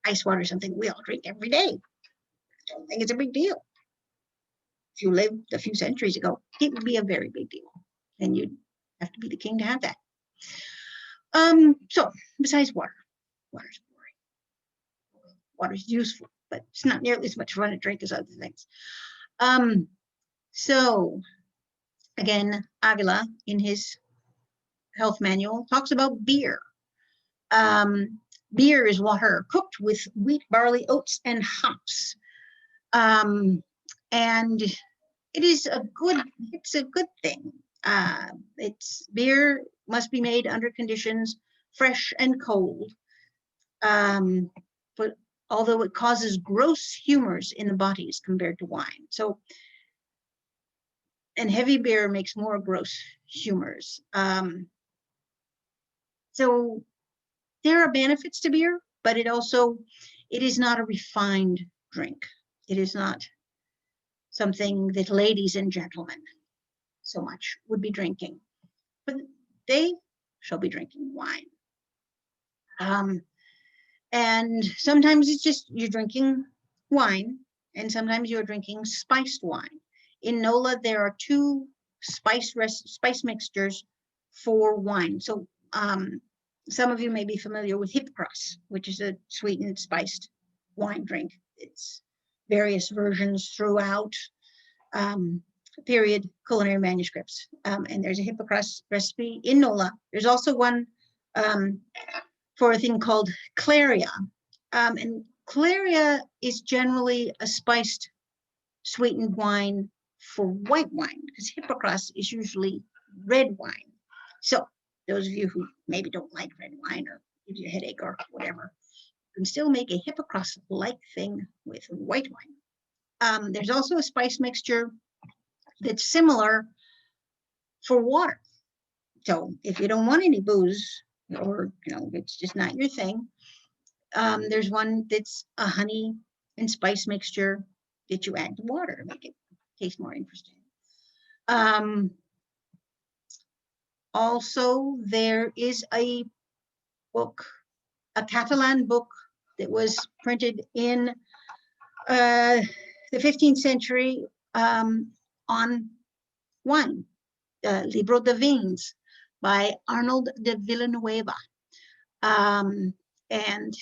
Ice water is something we all drink every day. I don't think it's a big deal. If you lived a few centuries ago, it would be a very big deal. And you'd have to be the king to have that. So besides water's boring. Water's useful, but it's not nearly as much fun to drink as other things. So again, Avila in his health manual talks about beer. Beer is water cooked with wheat, barley, oats, and hops. And it's a good thing. Beer must be made under conditions fresh and cold. But although it causes gross humors in the bodies compared to wine. So, and heavy beer makes more gross humors. So there are benefits to beer, but it is not a refined drink. It is not something that ladies and gentlemen so much would be drinking, but they shall be drinking wine. And sometimes it's just you're drinking wine, and sometimes you're drinking spiced wine. In NOLA, there are two spice mixtures for wine. So some of you may be familiar with Hippocras, which is a sweetened spiced wine drink. It's various versions throughout period culinary manuscripts. And there's a Hippocras recipe in NOLA. There's also one for a thing called claria. And claria is generally a spiced sweetened wine for white wine, because Hippocras is usually red wine. So those of you who maybe don't like red wine or gives you a headache or whatever, you can still make a Hippocras-like thing with white wine. There's also a spice mixture that's similar for water. So if you don't want any booze, or it's just not your thing, there's one that's a honey and spice mixture that you add to water to make it taste more interesting. Also, there is a book, a Catalan book that was printed in the 15th century on wine, Libro de Vins by Arnold de Villanueva. And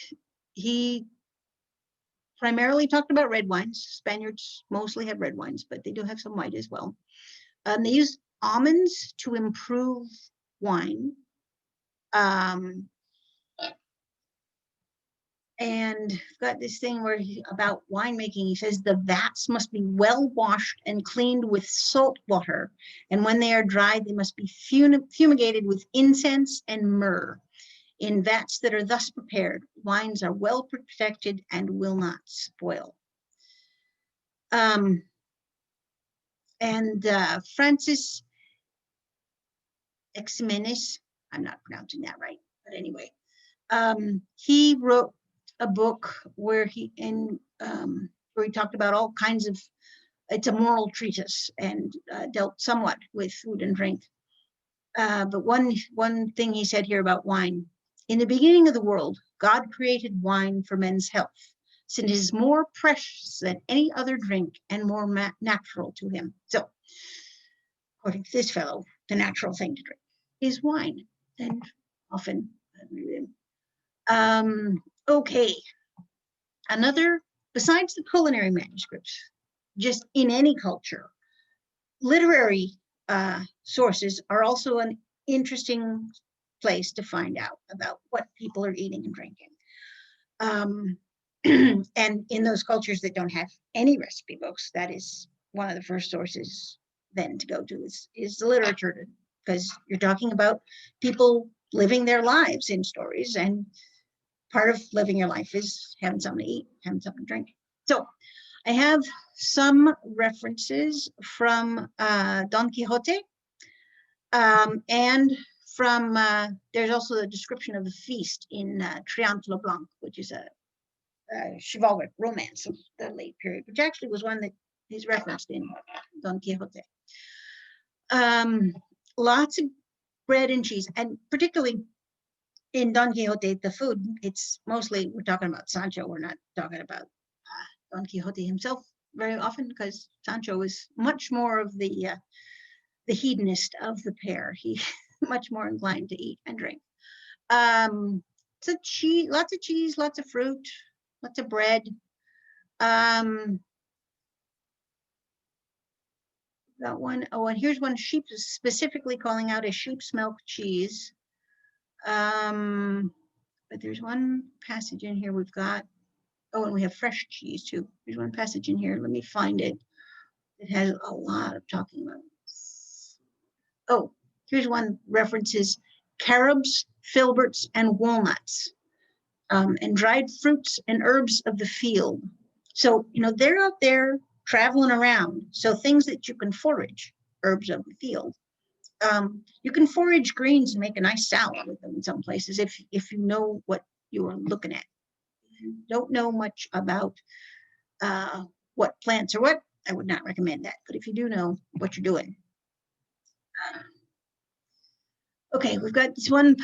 he primarily talked about red wines. Spaniards mostly have red wines, but they do have some white as well. They use almonds to improve wine. And got this thing where about winemaking, he says the vats must be well washed and cleaned with salt water, and when they are dried, they must be fumigated with incense and myrrh. In vats that are thus prepared, wines are well protected and will not spoil. Francis Ximenes, I'm not pronouncing that right, but anyway, he wrote a book where he talked about all kinds of, it's a moral treatise and dealt somewhat with food and drink. But one thing he said here about wine: in the beginning of the world, God created wine for men's health, since it is more precious than any other drink and more natural to him. So, according to this fellow, the natural thing to drink is wine, and often. Okay, another, besides the culinary manuscripts, just in any culture, literary sources are also an interesting place to find out about what people are eating and drinking. And in those cultures that don't have any recipe books, that is one of the first sources then to go to is the literature, because you're talking about people living their lives in stories, and part of living your life is having something to eat, having something to drink. So I have some references from Don Quixote, and from, there's also a description of the feast in Triangle Blanc, which is a chivalric romance of the late period, which actually was one that is referenced in Don Quixote. Lots of bread and cheese, and particularly in Don Quixote, the food, it's mostly, we're talking about Sancho, we're not talking about Don Quixote himself very often, because Sancho is much more of the hedonist of the pair. He's much more inclined to eat and drink. So cheese, lots of fruit, lots of bread. Got one, oh, and here's one, sheep, specifically calling out a sheep's milk cheese. But there's one passage in here we've got, oh, and we have fresh cheese too. There's one passage in here, let me find it. It has a lot of talking about. Oh, here's one, references carobs, filberts, and walnuts, and dried fruits and herbs of the field. So, they're out there traveling around. So things that you can forage, herbs of the field. You can forage greens and make a nice salad with them in some places if you know what you are looking at. If you don't know much about what plants are what, I would not recommend that. But if you do know what you're doing. Okay, we've got this one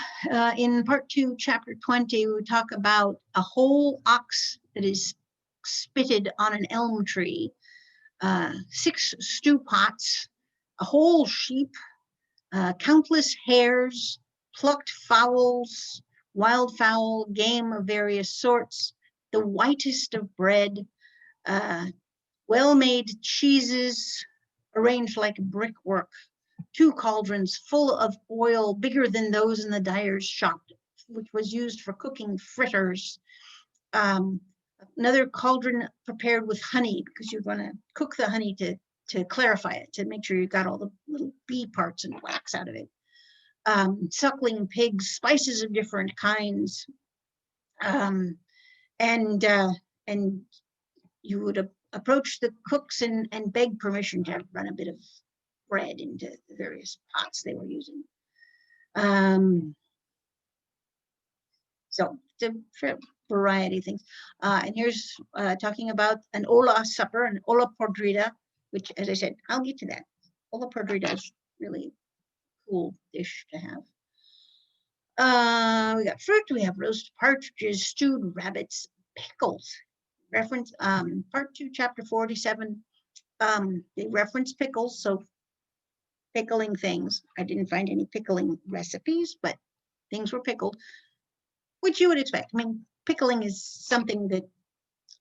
in part 2, chapter 20. We talk about a whole ox that is spitted on an elm tree, 6 stew pots, a whole sheep, countless hares, plucked fowls, wildfowl, game of various sorts, the whitest of bread, well-made cheeses arranged like brickwork, 2 cauldrons full of oil bigger than those in the dyer's shop, which was used for cooking fritters. Another cauldron prepared with honey, because you're going to cook the honey to clarify it, to make sure you got all the little bee parts and wax out of it. Suckling pigs, spices of different kinds, and you would approach the cooks and beg permission to run a bit of bread into the various pots they were using. So it's a variety of things. And here's talking about an olla supper, an olla podrida, which, as I said, I'll get to that. Olla podrida is really a cool dish to have. We got fruit, we have roast partridges, stewed rabbits, pickles. Reference part 2, chapter 47. They reference pickles, so pickling things. I didn't find any pickling recipes, but things were pickled, which you would expect. I mean, pickling is something that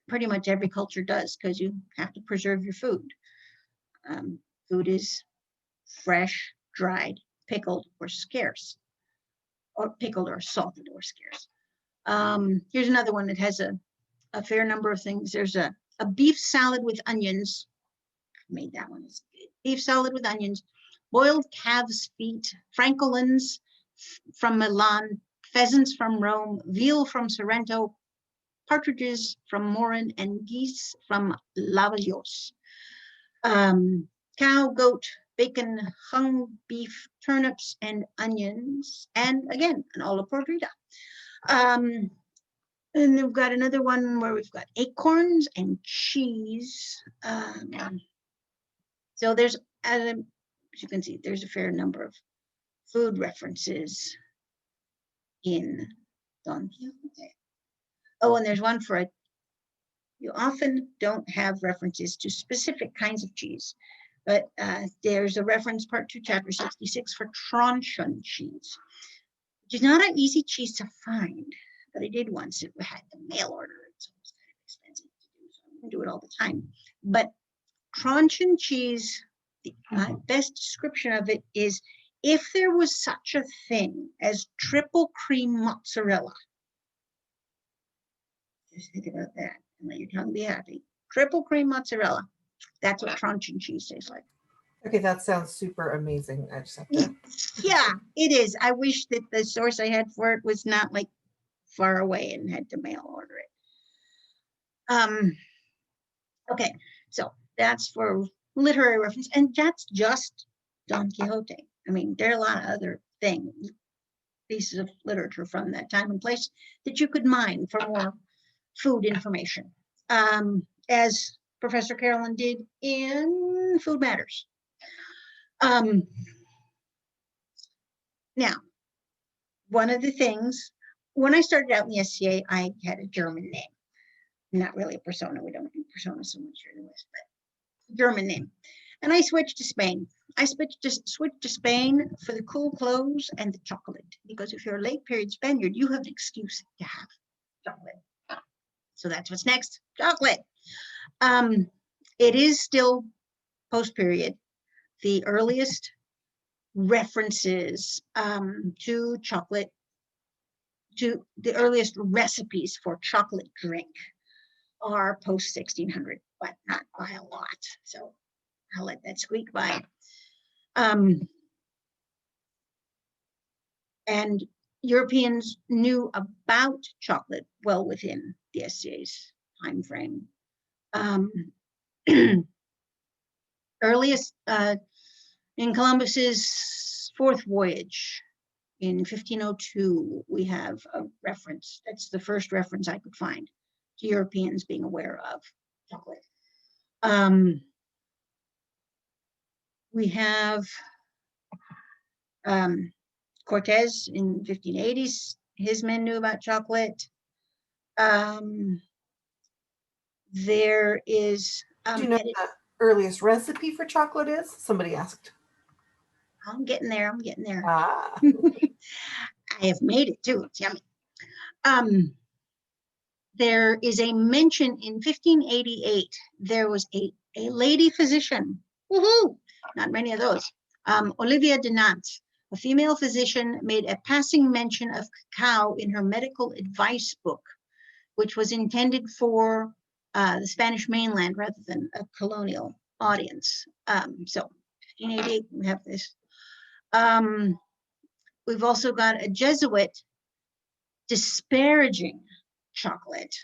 pretty much every culture does because you have to preserve your food. Food is fresh, dried, pickled, or scarce, or pickled or salted or scarce. Here's another one that has a fair number of things. There's a beef salad with onions. I made that one. It's good. Beef salad with onions, boiled calves' feet, francolins from Milan, pheasants from Rome, veal from Sorrento, partridges from Morin, and geese from Lavajos. Cow, goat, bacon, hung beef, turnips, and onions, and again, an olla podrida. And we've got another one where we've got acorns and cheese. So there's, as you can see, there's a fair number of food references in Don Quixote. Oh, and there's one for it. You often don't have references to specific kinds of cheese, but there's a reference, part 2, chapter 66, for Tronchon cheese, which is not an easy cheese to find, but I did once. It had to mail order it, so it was kind of expensive to do, so I don't do it all the time. But Tronchon cheese, the best description of it is, if there was such a thing as triple cream mozzarella. Just think about that and let your tongue be happy. Triple cream mozzarella. That's what Tronchon cheese tastes like. Okay, that sounds super amazing. I just have to. Yeah, it is. I wish that the source I had for it was not like far away and had to mail order it. Okay, so that's for literary reference, and that's just Don Quixote. I mean, there are a lot of other things, pieces of literature from that time and place that you could mine for more food information, as Professor Carolyn did in Food Matters. Now, one of the things, when I started out in the SCA, I had a German name. Not really a persona. We don't do persona so much here in the West, but German name. And I switched to Spain. I switched to Spain for the cool clothes and the chocolate, because if you're a late period Spaniard, you have an excuse to have chocolate. So that's what's next, chocolate. It is still post-period. The earliest references to chocolate, to the earliest recipes for chocolate drink are post 1600, but not by a lot. So I'll let that squeak by. And Europeans knew about chocolate well within the SCA's time frame. Earliest in Columbus's fourth voyage in 1502, we have a reference. That's the first reference I could find to Europeans being aware of chocolate. We have Cortez in 1580s. His men knew about chocolate. There is. Do you know what the earliest recipe for chocolate is? Somebody asked. I'm getting there. I'm getting there. Ah. I have made it too. It's yummy. There is a mention in 1588. There was a lady physician. Woohoo! Not many of those. Olivia de Nantes, a female physician, made a passing mention of cacao in her medical advice book, which was intended for the Spanish mainland rather than a colonial audience. So 1588, we have this. We've also got a Jesuit disparaging chocolate,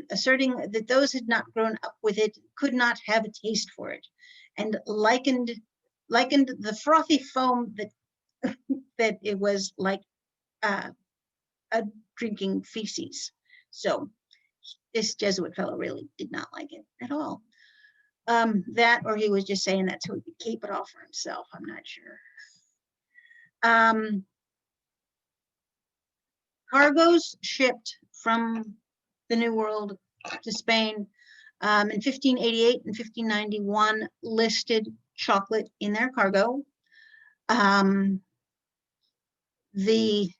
asserting that those who had not grown up with it could not have a taste for it, and likened the frothy foam that it was like a drinking feces. So this Jesuit fellow really did not like it at all. That, or he was just saying that so he could keep it all for himself. I'm not sure. Cargoes shipped from the New World to Spain in 1588 and 1591 listed chocolate in their cargo. The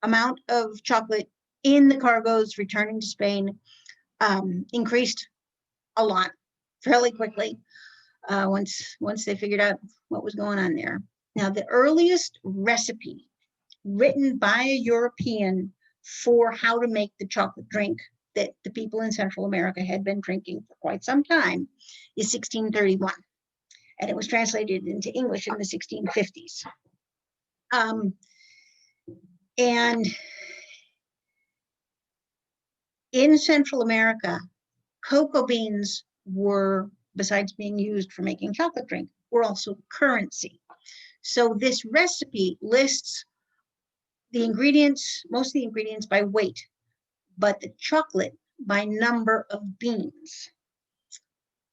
amount of chocolate in the cargoes returning to Spain increased a lot fairly quickly once they figured out what was going on there. Now, the earliest recipe written by a European for how to make the chocolate drink that the people in Central America had been drinking for quite some time is 1631, and it was translated into English in the 1650s. And in Central America, cocoa beans were, besides being used for making chocolate drink, were also currency. So this recipe lists the ingredients, most of the ingredients by weight, but the chocolate by number of beans.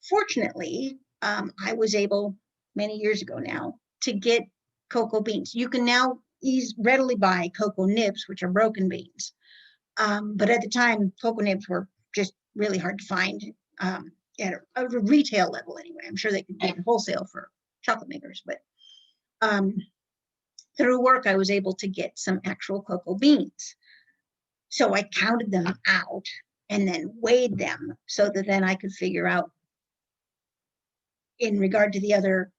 Fortunately, I was able many years ago now to get cocoa beans. You can now readily buy cocoa nibs, which are broken beans. But at the time, cocoa nibs were just really hard to find at a retail level anyway. I'm sure they could get wholesale for chocolate makers, but through work, I was able to get some actual cocoa beans. So I counted them out and then weighed them so that then I could figure out, in regard to the other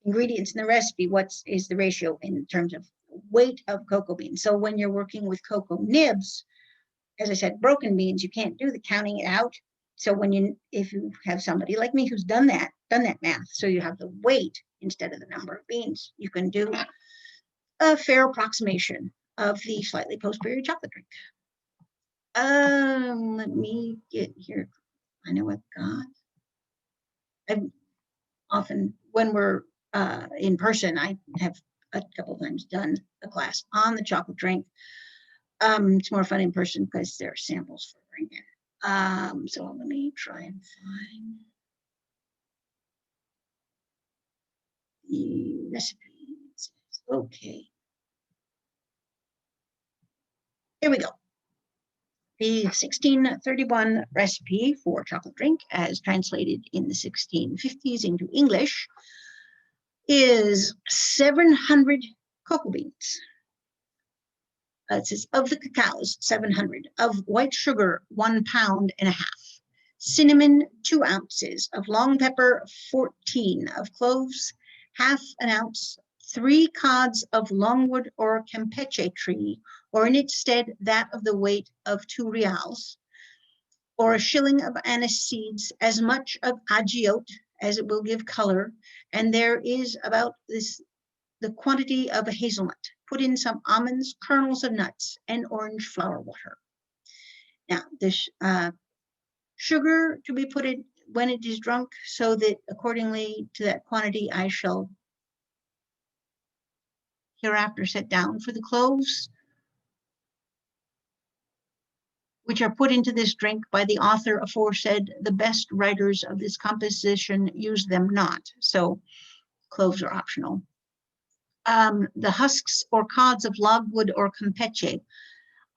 ingredients in the recipe, what is the ratio in terms of weight of cocoa beans. So when you're working with cocoa nibs, as I said, broken beans, you can't do the counting it out. So if you have somebody like me who's done that math, so you have the weight instead of the number of beans, you can do a fair approximation of the slightly post-period chocolate drink. Let me get here. I know I've often, when we're in person, I have a couple times done a class on the chocolate drink. It's more fun in person because there are samples for bringing. So let me try and find the recipe. Okay. Here we go. The 1631 recipe for chocolate drink, as translated in the 1650s into English, is 700 cocoa beans. It says of the cacaos, 700, of white sugar, 1.5 pounds, cinnamon, 2 ounces, of long pepper, 14, of cloves, 1/2 ounce, 3 cods of longwood or Campeche tree, or in its stead that of the weight of 2 reals, or 1 shilling of anise seeds, as much of agiote as it will give color, and there is about this the quantity of a hazelnut. Put in some almonds, kernels of nuts, and orange flower water. Now, this sugar to be put in when it is drunk, so that accordingly to that quantity, I shall hereafter set down for the cloves, which are put into this drink by the author aforesaid. The best writers of this composition use them not, so cloves are optional. The husks or cods of logwood or Campeche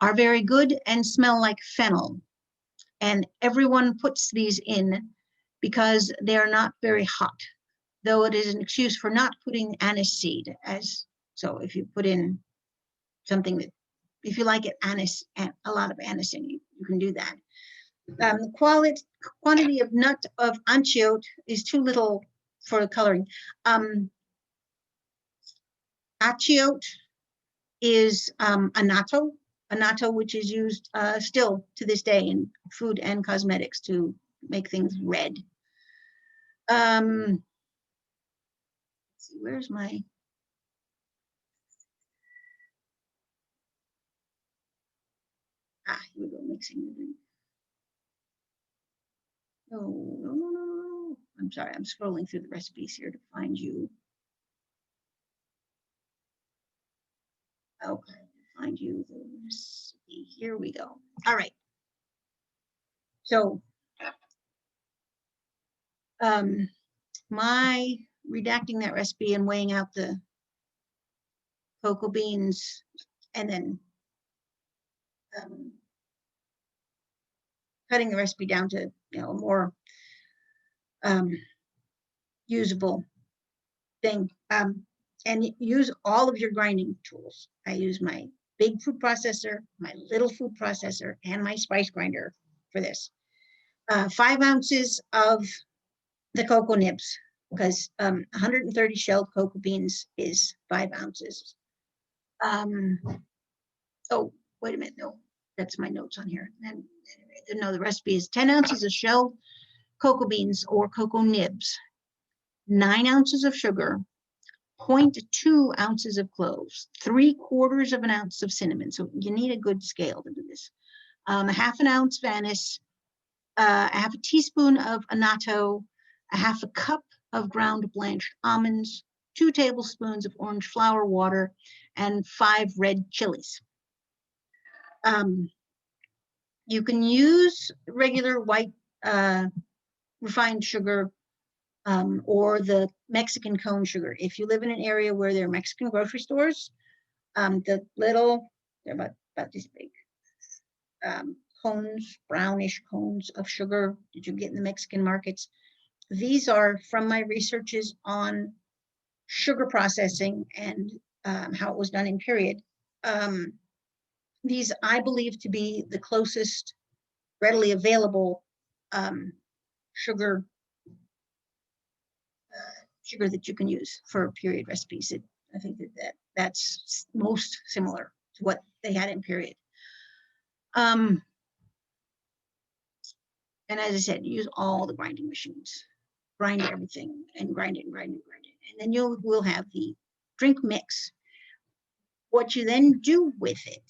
are very good and smell like fennel, and everyone puts these in because they are not very hot, though it is an excuse for not putting anise seed. So if you put in something that, if you like it anise, and a lot of anise in you can do that. The quantity of nut of antiote is too little for coloring. Achiote is annatto, which is used still to this day in food and cosmetics to make things red. Let's see, where's my... Here we go, mixing the drink. No. I'm sorry, I'm scrolling through the recipes here to find you. Okay, find you the recipe. Here we go. All right. So, my redacting that recipe and weighing out the cocoa beans and then cutting the recipe down to a more usable thing. And use all of your grinding tools. I use my big food processor, my little food processor, and my spice grinder for this. 5 ounces of the cocoa nibs, because 130 shelled cocoa beans is 5 ounces. Oh, wait a minute. No, that's my notes on here. And no, the recipe is 10 ounces of shelled cocoa beans or cocoa nibs, 9 ounces of sugar, 0.2 ounces of cloves, 3/4 of an ounce of cinnamon. So you need a good scale to do this. A half an ounce of anise, a half a teaspoon of annatto, a half a cup of ground blanched almonds, 2 tablespoons of orange flower water, and 5 red chilies. You can use regular white refined sugar or the Mexican cone sugar. If you live in an area where there are Mexican grocery stores, the little, they're about this big, cones, brownish cones of sugar that you get in the Mexican markets. These are from my researches on sugar processing and how it was done in period. These I believe to be the closest readily available sugar that you can use for period recipes. I think that's most similar to what they had in period. And as I said, use all the grinding machines, grind everything and grind it and grind it and grind it. And then you will have the drink mix. What you then do with it,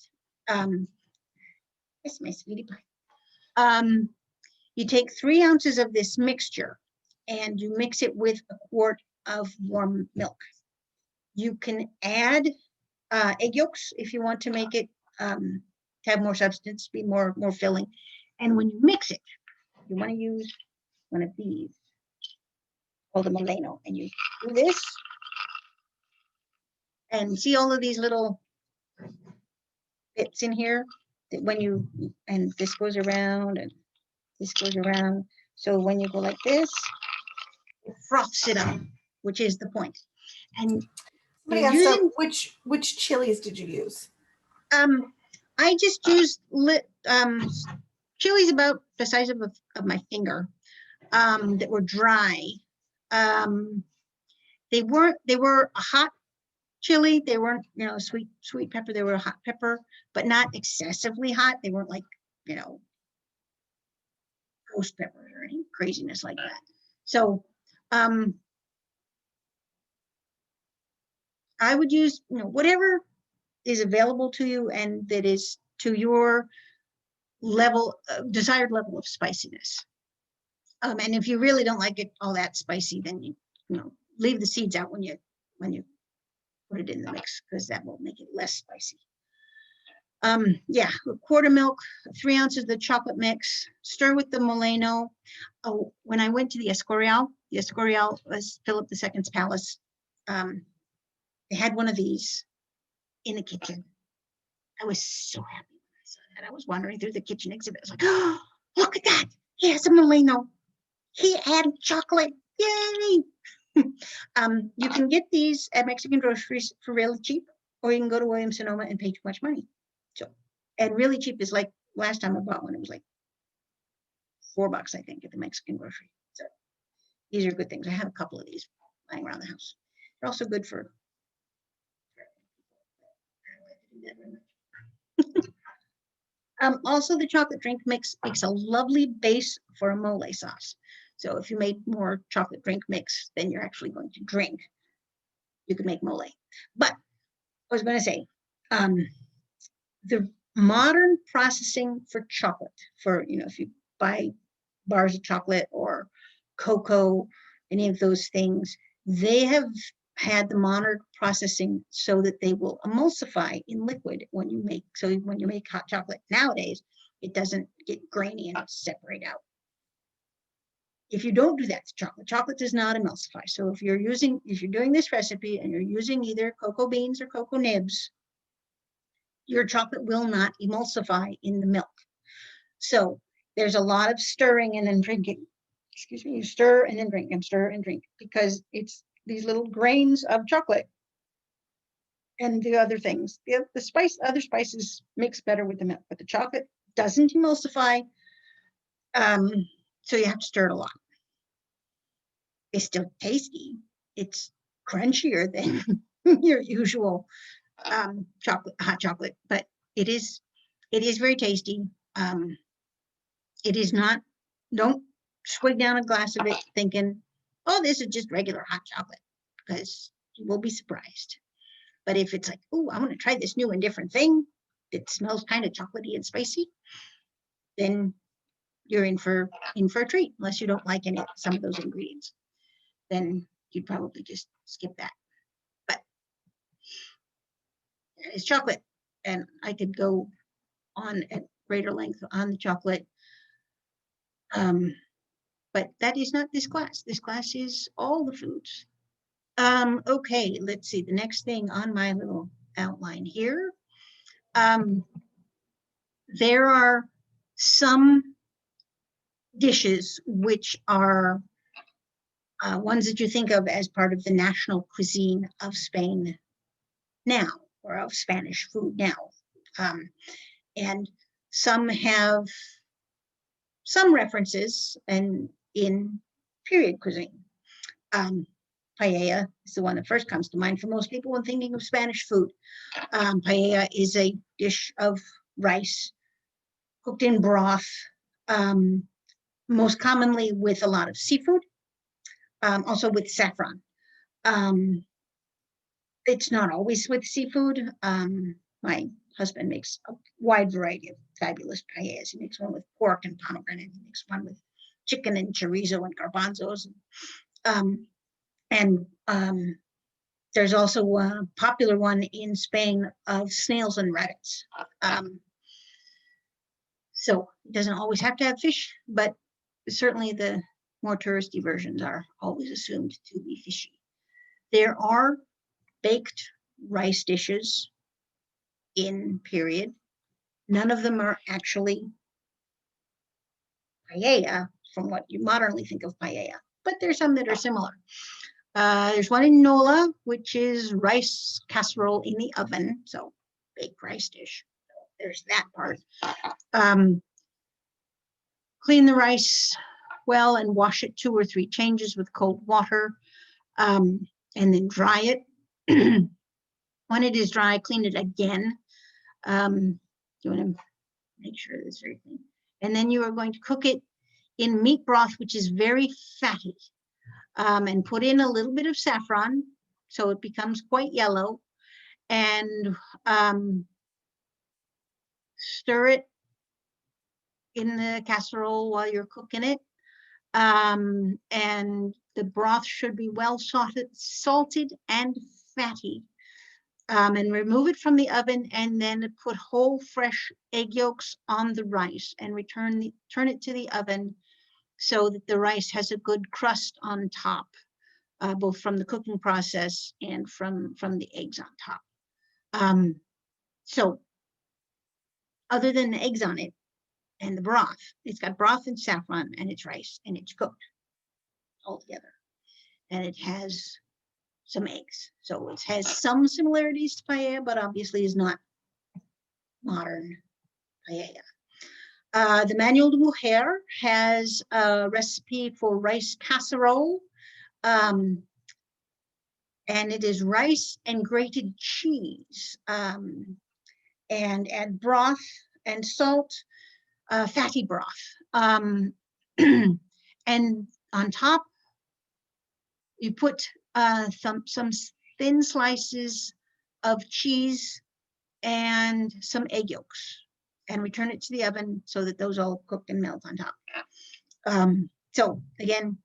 it's my sweetie pie. You take 3 ounces of this mixture and you mix it with a quart of warm milk. You can add egg yolks if you want to make it to have more substance, be more filling. And when you mix it, you want to use one of these called a Moleno, and you do this and see all of these little bits in here that when you, and this goes around and this goes around. So when you go like this, it froths it up, which is the point. And somebody asked using, which chilies did you use? I just used chilies about the size of my finger that were dry. They were a hot chili. They weren't, sweet pepper. They were a hot pepper, but not excessively hot. They weren't like, ghost peppers or any craziness like that. So I would use, whatever is available to you and that is to your level, desired level of spiciness. And if you really don't like it all that spicy, then you leave the seeds out when you put it in the mix, because that will make it less spicy. Yeah, a quart of milk, 3 ounces of the chocolate mix, stir with the Moleno. Oh, when I went to the Escorial was Philip II's palace. They had one of these in the kitchen. I was so happy when I saw that. I was wandering through the kitchen exhibit. I was like, oh, look at that. He has a Moleno. He added chocolate. Yay. You can get these at Mexican groceries for really cheap, or you can go to Williams Sonoma and pay too much money. So, and really cheap is like last time I bought one, it was like $4, I think, at the Mexican grocery. So these are good things. I have a couple of these lying around the house. They're also good for also, the chocolate drink mix makes a lovely base for a mole sauce. So if you made more chocolate drink mix than you're actually going to drink, you can make mole. But I was going to say, the modern processing for chocolate, for, if you buy bars of chocolate or cocoa, any of those things, they have had the modern processing so that they will emulsify in liquid when you make hot chocolate nowadays. It doesn't get grainy and separate out. If you don't do that to chocolate does not emulsify. So if you're doing this recipe and you're using either cocoa beans or cocoa nibs, your chocolate will not emulsify in the milk. So there's a lot of stirring and then drinking. Excuse me, you stir and then drink and stir and drink, because it's these little grains of chocolate and the other things. The other spices mix better with the milk, but the chocolate doesn't emulsify. So you have to stir it a lot. It's still tasty. It's crunchier than your usual hot chocolate, but it is very tasty. It is not, don't swig down a glass of it thinking, oh, this is just regular hot chocolate, because you will be surprised. But if it's like, oh, I want to try this new and different thing that smells kind of chocolatey and spicy, then you're in for a treat, unless you don't like some of those ingredients. Then you'd probably just skip that. But it's chocolate, and I could go on at greater length on the chocolate. But that is not this class. This class is all the foods. Okay, let's see. The next thing on my little outline here. There are some dishes which are ones that you think of as part of the national cuisine of Spain now, or of Spanish food now. And some have some references in period cuisine. Paella is the one that first comes to mind for most people when thinking of Spanish food. Paella is a dish of rice cooked in broth, most commonly with a lot of seafood, also with saffron. It's not always with seafood. My husband makes a wide variety of fabulous paellas. He makes one with pork and pomegranate. He makes one with chicken and chorizo and garbanzos. And there's also a popular one in Spain of snails and rabbits. So it doesn't always have to have fish, but certainly the more touristy versions are always assumed to be fishy. There are baked rice dishes in period. None of them are actually paella from what you modernly think of paella, but there's some that are similar. There's one in Nola, which is rice casserole in the oven, so baked rice dish. So there's that part. Clean the rice well and wash it 2 or 3 changes with cold water, and then dry it. When it is dry, clean it again. You want to make sure that's everything. And then you are going to cook it in meat broth, which is very fatty, and put in a little bit of saffron so it becomes quite yellow, and stir it in the casserole while you're cooking it. And the broth should be well salted and fatty. And remove it from the oven, and then put whole fresh egg yolks on the rice and turn it to the oven so that the rice has a good crust on top, both from the cooking process and from the eggs on top. So other than the eggs on it and the broth, it's got broth and saffron, and it's rice, and it's cooked all together, and it has some eggs. So it has some similarities to paella, but obviously is not modern paella. The Manual de Mujer has a recipe for rice casserole, and it is rice and grated cheese, and add broth and salt, fatty broth. And on top, you put some thin slices of cheese and some egg yolks, and return it to the oven so that those all cook and melt on top. So again,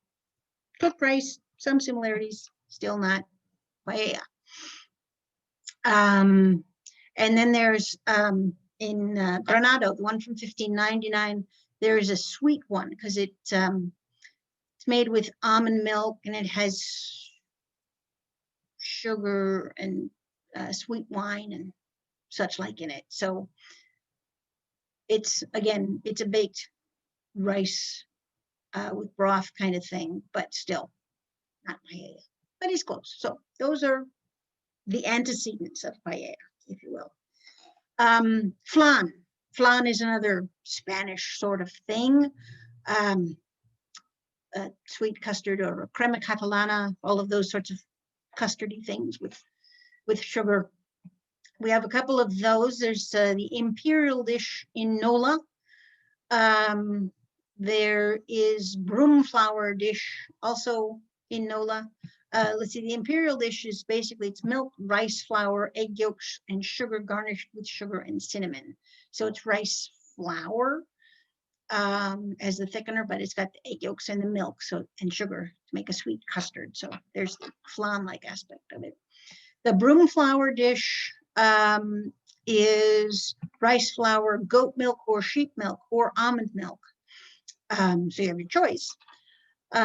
cooked rice, some similarities, still not paella. And then there's in Granado, the one from 1599, there is a sweet one because it's made with almond milk, and it has sugar and sweet wine and such like in it. So it's, again, it's a baked rice with broth kind of thing, but still not paella. but it's close. So those are the antecedents of paella, if you will. Flan. Flan is another Spanish sort of thing. Sweet custard or crema catalana, all of those sorts of custardy things with sugar. We have a couple of those. There's the imperial dish in Nola. There is broom flour dish also in Nola. Let's see, the imperial dish is basically, it's milk, rice flour, egg yolks, and sugar garnished with sugar and cinnamon. So it's rice flour as the thickener, but it's got the egg yolks and the milk and sugar to make a sweet custard. So there's the flan-like aspect of it. The broom flour dish is rice flour, goat milk, or sheep milk, or almond milk. So you have your choice.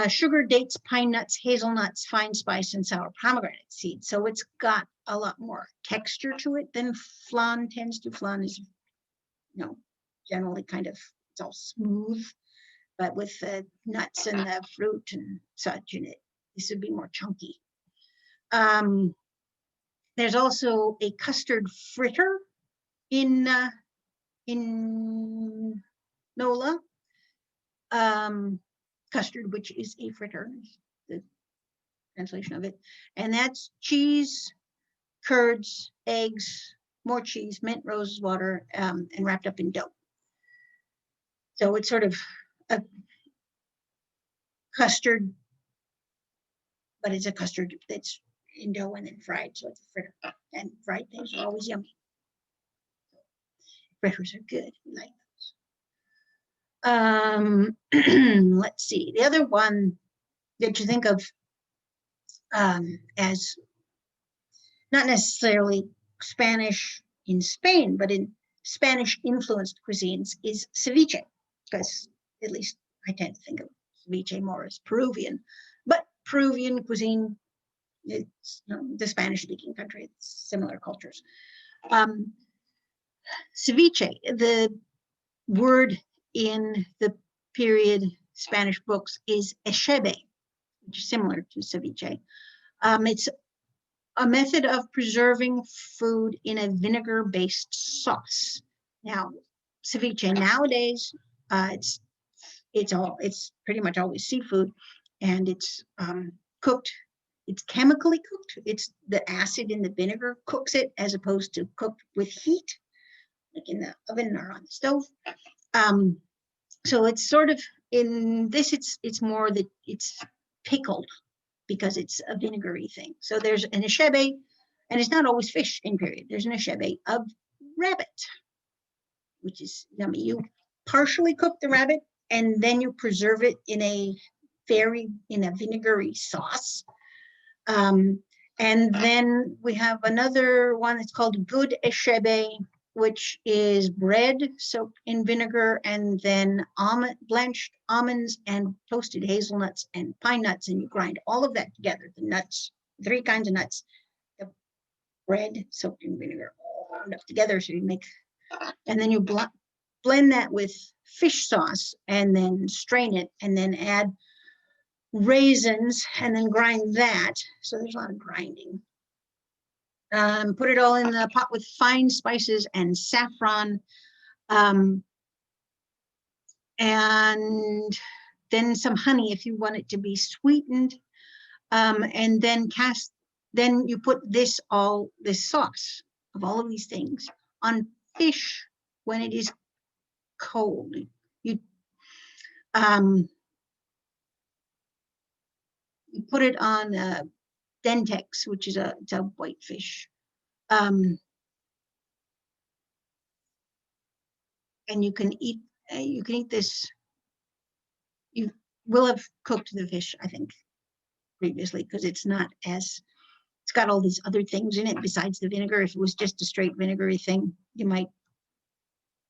Sugar, dates, pine nuts, hazelnuts, fine spice, and sour pomegranate seeds. So it's got a lot more texture to it than flan tends to. Flan is, generally kind of, it's all smooth, but with the nuts and the fruit and such in it, this would be more chunky. There's also a custard fritter in Nola. Custard, which is a fritter, is the translation of it. And that's cheese, curds, eggs, more cheese, mint, rose water, and wrapped up in dough. So it's sort of a custard, but it's a custard that's in dough and then fried. So it's a fritter. And fried things are always yummy. Fritters are good. We like those. Let's see. The other one that you think of as not necessarily Spanish in Spain, but in Spanish influenced cuisines is ceviche, because at least I tend to think of ceviche more as Peruvian, but Peruvian cuisine, it's the Spanish speaking country, it's similar cultures. Ceviche, the word in the period Spanish books is echebe, which is similar to ceviche. It's a method of preserving food in a vinegar-based sauce. Now, ceviche nowadays, it's pretty much always seafood, and it's cooked. It's chemically cooked. It's the acid in the vinegar cooks it, as opposed to cooked with heat, like in the oven or on the stove. So it's sort of in this. It's more that it's pickled, because it's a vinegary thing. So there's an echebe, and it's not always fish in period. There's an echebe of rabbit, which is yummy. You partially cook the rabbit, and then you preserve it in a vinegary sauce. And then we have another one that's called good echebe, which is bread soaked in vinegar, and then blanched almonds and toasted hazelnuts and pine nuts, and you grind all of that together, the nuts, 3 kinds of nuts, the bread soaked in vinegar, all ground up together, so you make, and then you blend that with fish sauce, and then strain it, and then add raisins, and then grind that. So there's a lot of grinding. Put it all in the pot with fine spices and saffron, and then some honey if you want it to be sweetened, and then you put this sauce of all of these things on fish when it is cold. You put it on dentex, which is it's a white fish, and you can eat this. You will have cooked the fish, I think, previously, because it's got all these other things in it besides the vinegar. If it was just a straight vinegary thing, you might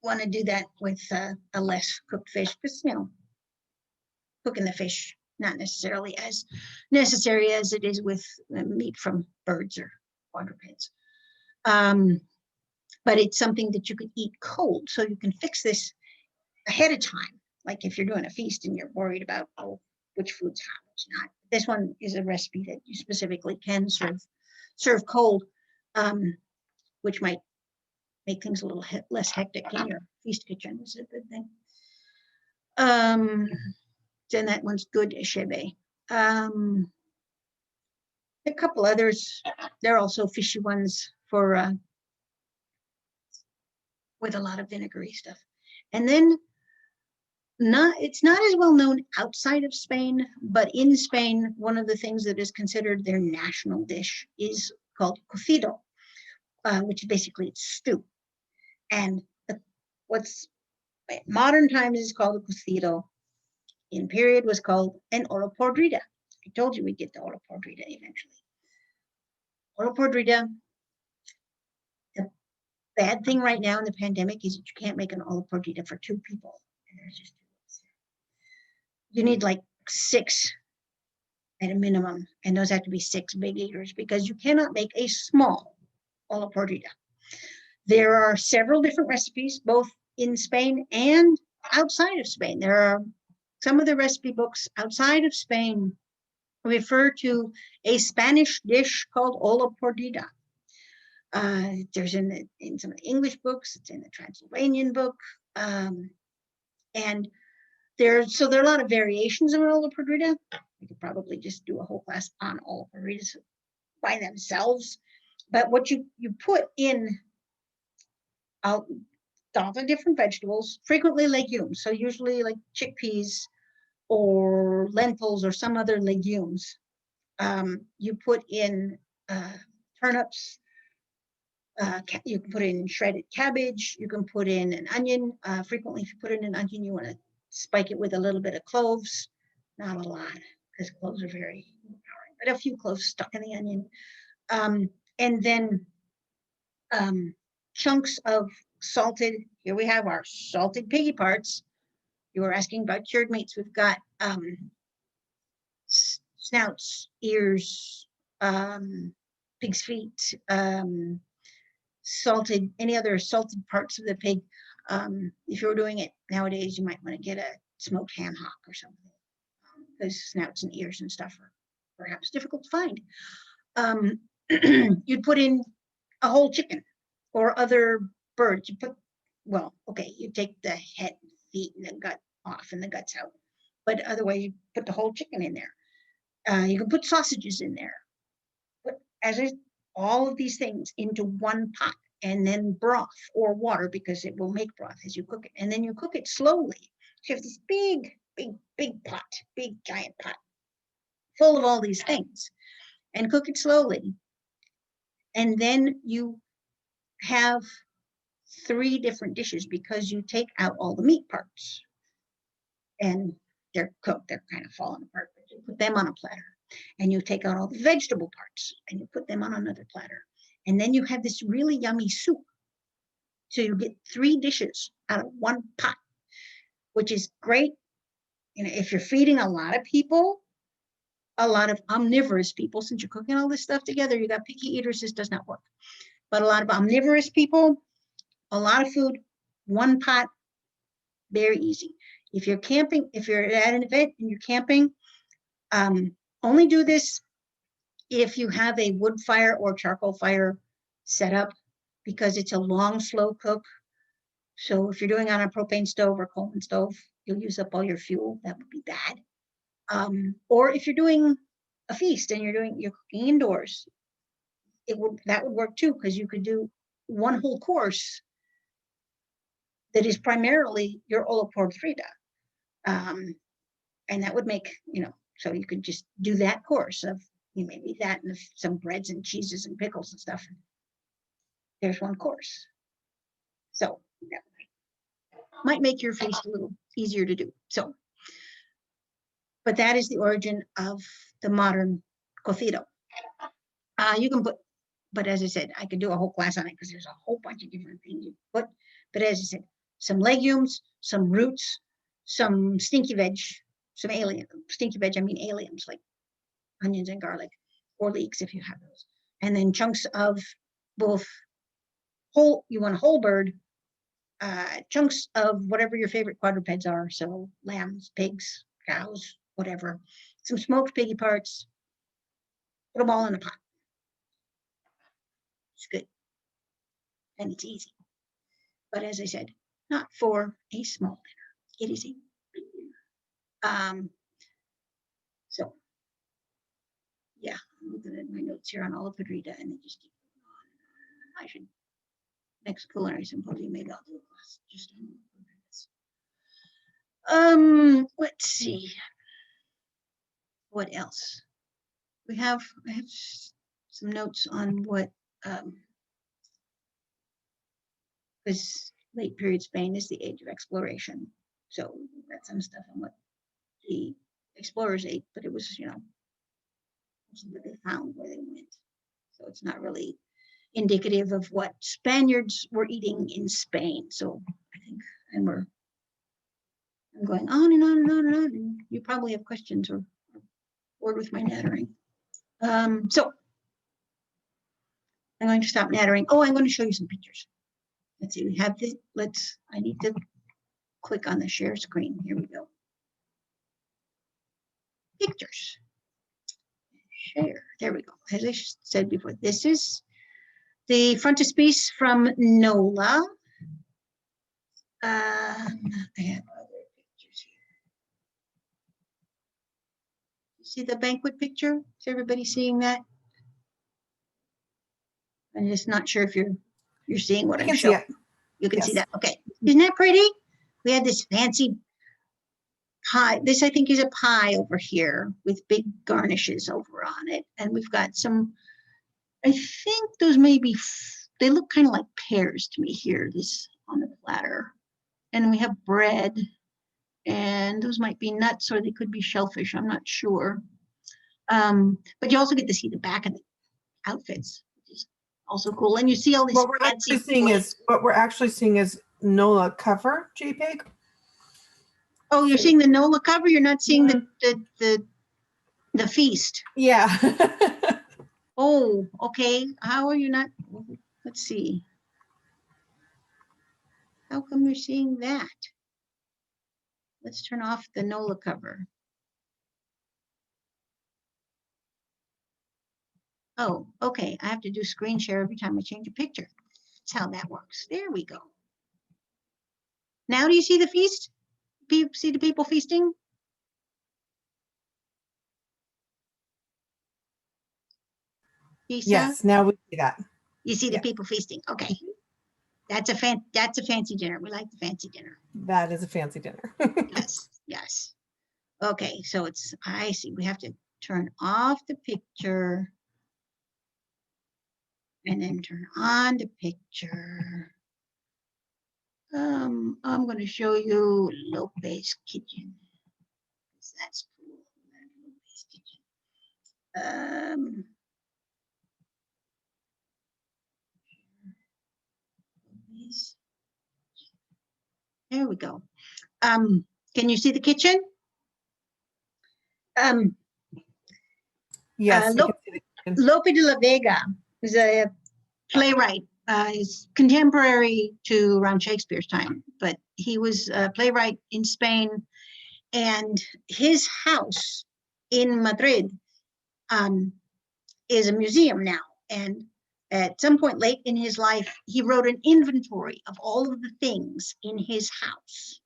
want to do that with a less cooked fish, because cooking the fish not necessarily as necessary as it is with meat from birds or quadrupeds. But it's something that you can eat cold, so you can fix this ahead of time. Like if you're doing a feast and you're worried about, which food's hot, which not. This one is a recipe that you specifically can serve cold, which might make things a little less hectic in your feast kitchen. Is a good thing. Then that one's good, Eshebe. A couple others. They're also fishy ones for with a lot of vinegary stuff. And then it's not as well known outside of Spain, but in Spain, one of the things that is considered their national dish is called cocido, which basically it's stew. And what's modern times is called a cocido. In period was called an olla podrida. I told you we'd get the olla podrida eventually. Olla podrida. The bad thing right now in the pandemic is that you can't make an olla podrida for 2 people. And there's just you need like 6 at a minimum, and those have to be 6 big eaters because you cannot make a small olla podrida. There are several different recipes, both in Spain and outside of Spain. There are some of the recipe books outside of Spain refer to a Spanish dish called olla podrida. There's in some of the English books, it's in the Transylvanian book, and there are a lot of variations of an olla podrida. We could probably just do a whole class on olla podridas by themselves. But what you put in all the different vegetables, frequently legumes, so usually like chickpeas or lentils or some other legumes. You put in turnips, you can put in shredded cabbage, you can put in an onion. Frequently, if you put in an onion, you want to spike it with a little bit of cloves, not a lot, because cloves are very overpowering, but a few cloves stuck in the onion. And then chunks of salted, here we have our salted piggy parts. You were asking about cured meats. We've got snouts, ears, pig's feet, salted, any other salted parts of the pig. If you're doing it nowadays, you might want to get a smoked ham hock or something, because snouts and ears and stuff are perhaps difficult to find. You'd put in a whole chicken or other birds. You put, well, okay, you take the head, feet, and the gut off and the guts out. But otherwise, you put the whole chicken in there. You can put sausages in there. But all of these things into one pot, and then broth or water, because it will make broth as you cook it. And then you cook it slowly. So you have this big pot, big giant pot full of all these things, and cook it slowly. And then you have 3 different dishes because you take out all the meat parts and they're cooked, they're kind of falling apart, but you put them on a platter, and you take out all the vegetable parts and you put them on another platter. And then you have this really yummy soup. So you get 3 dishes out of one pot, which is great. You know, if you're feeding a lot of people, a lot of omnivorous people, since you're cooking all this stuff together, you got picky eaters, this does not work. But a lot of omnivorous people, a lot of food, one pot, very easy. If you're camping, if you're at an event and you're camping, only do this if you have a wood fire or charcoal fire set up, because it's a long, slow cook. So if you're doing on a propane stove or Coleman stove, you'll use up all your fuel. That would be bad. Or if you're doing a feast and you're cooking indoors, that would work too, because you could do one whole course that is primarily your olla podrida. And that would make, so you could just do that course of maybe that and some breads and cheeses and pickles and stuff. There's one course. So that might make your feast a little easier to do. So, but that is the origin of the modern cocido. You can put, but as I said, I could do a whole class on it because there's a whole bunch of different things you put. But as I said, some legumes, some roots, some stinky veg, some stinky veg, I mean aliums, like onions and garlic, or leeks if you have those. And then chunks of both you want a whole bird, chunks of whatever your favorite quadrupeds are. So lambs, pigs, cows, whatever, some smoked piggy parts, put them all in a pot. It's good. And it's easy. But as I said, not for a small dinner. It is a big dinner. So, yeah, I'm looking at my notes here on Olla Podrida, and they just keep going on. I should, next culinary symposium, maybe I'll do a class just on Olla Podridas. Let's see. What else? I have some notes on what, because late period Spain is the age of exploration. So we've got some stuff on what the explorers ate, but it was, what they found where they went. So it's not really indicative of what Spaniards were eating in Spain. So I think, and I'm going on and on and on and on, and you probably have questions or bored with my nattering. So I'm going to stop nattering. Oh, I'm going to show you some pictures. Let's see, we have this, I need to click on the share screen. Here we go. Pictures. Share, there we go. As I said before, this is the frontispiece from NOLA. I have other pictures here. You see the banquet picture? Is everybody seeing that? I'm just not sure if you're seeing what I'm showing. You can see that. Okay. Isn't that pretty? We had this fancy pie. This, I think, is a pie over here with big garnishes over on it. And we've got some, I think those may be, they look kind of like pears to me here, this on the platter. And we have bread, and those might be nuts or they could be shellfish. I'm not sure. But you also get to see the back of the outfits, which is also cool. And you see all these what we're actually seeing is NOLA cover JPEG. Oh, you're seeing the NOLA cover. You're not seeing the feast. Yeah. Oh, okay. How are you not? Let's see. How come you're seeing that? Let's turn off the NOLA cover. Oh, okay. I have to do screen share every time I change a picture. That's how that works. There we go. Now do you see the feast? See the people feasting? Lisa? Yes, now we see that. You see the people feasting. Okay. That's a fancy dinner. We like the fancy dinner. That is a fancy dinner. Yes, yes. Okay, so I see, we have to turn off the picture and then turn on the picture. I'm going to show you Lope's Kitchen. That's cool. Lope's Kitchen. There we go. Can you see the kitchen? Yes. Lope de la Vega is a playwright. He's contemporary to around Shakespeare's time, but he was a playwright in Spain, and his house in Madrid is a museum now. And at some point late in his life, he wrote an inventory of all of the things in his house.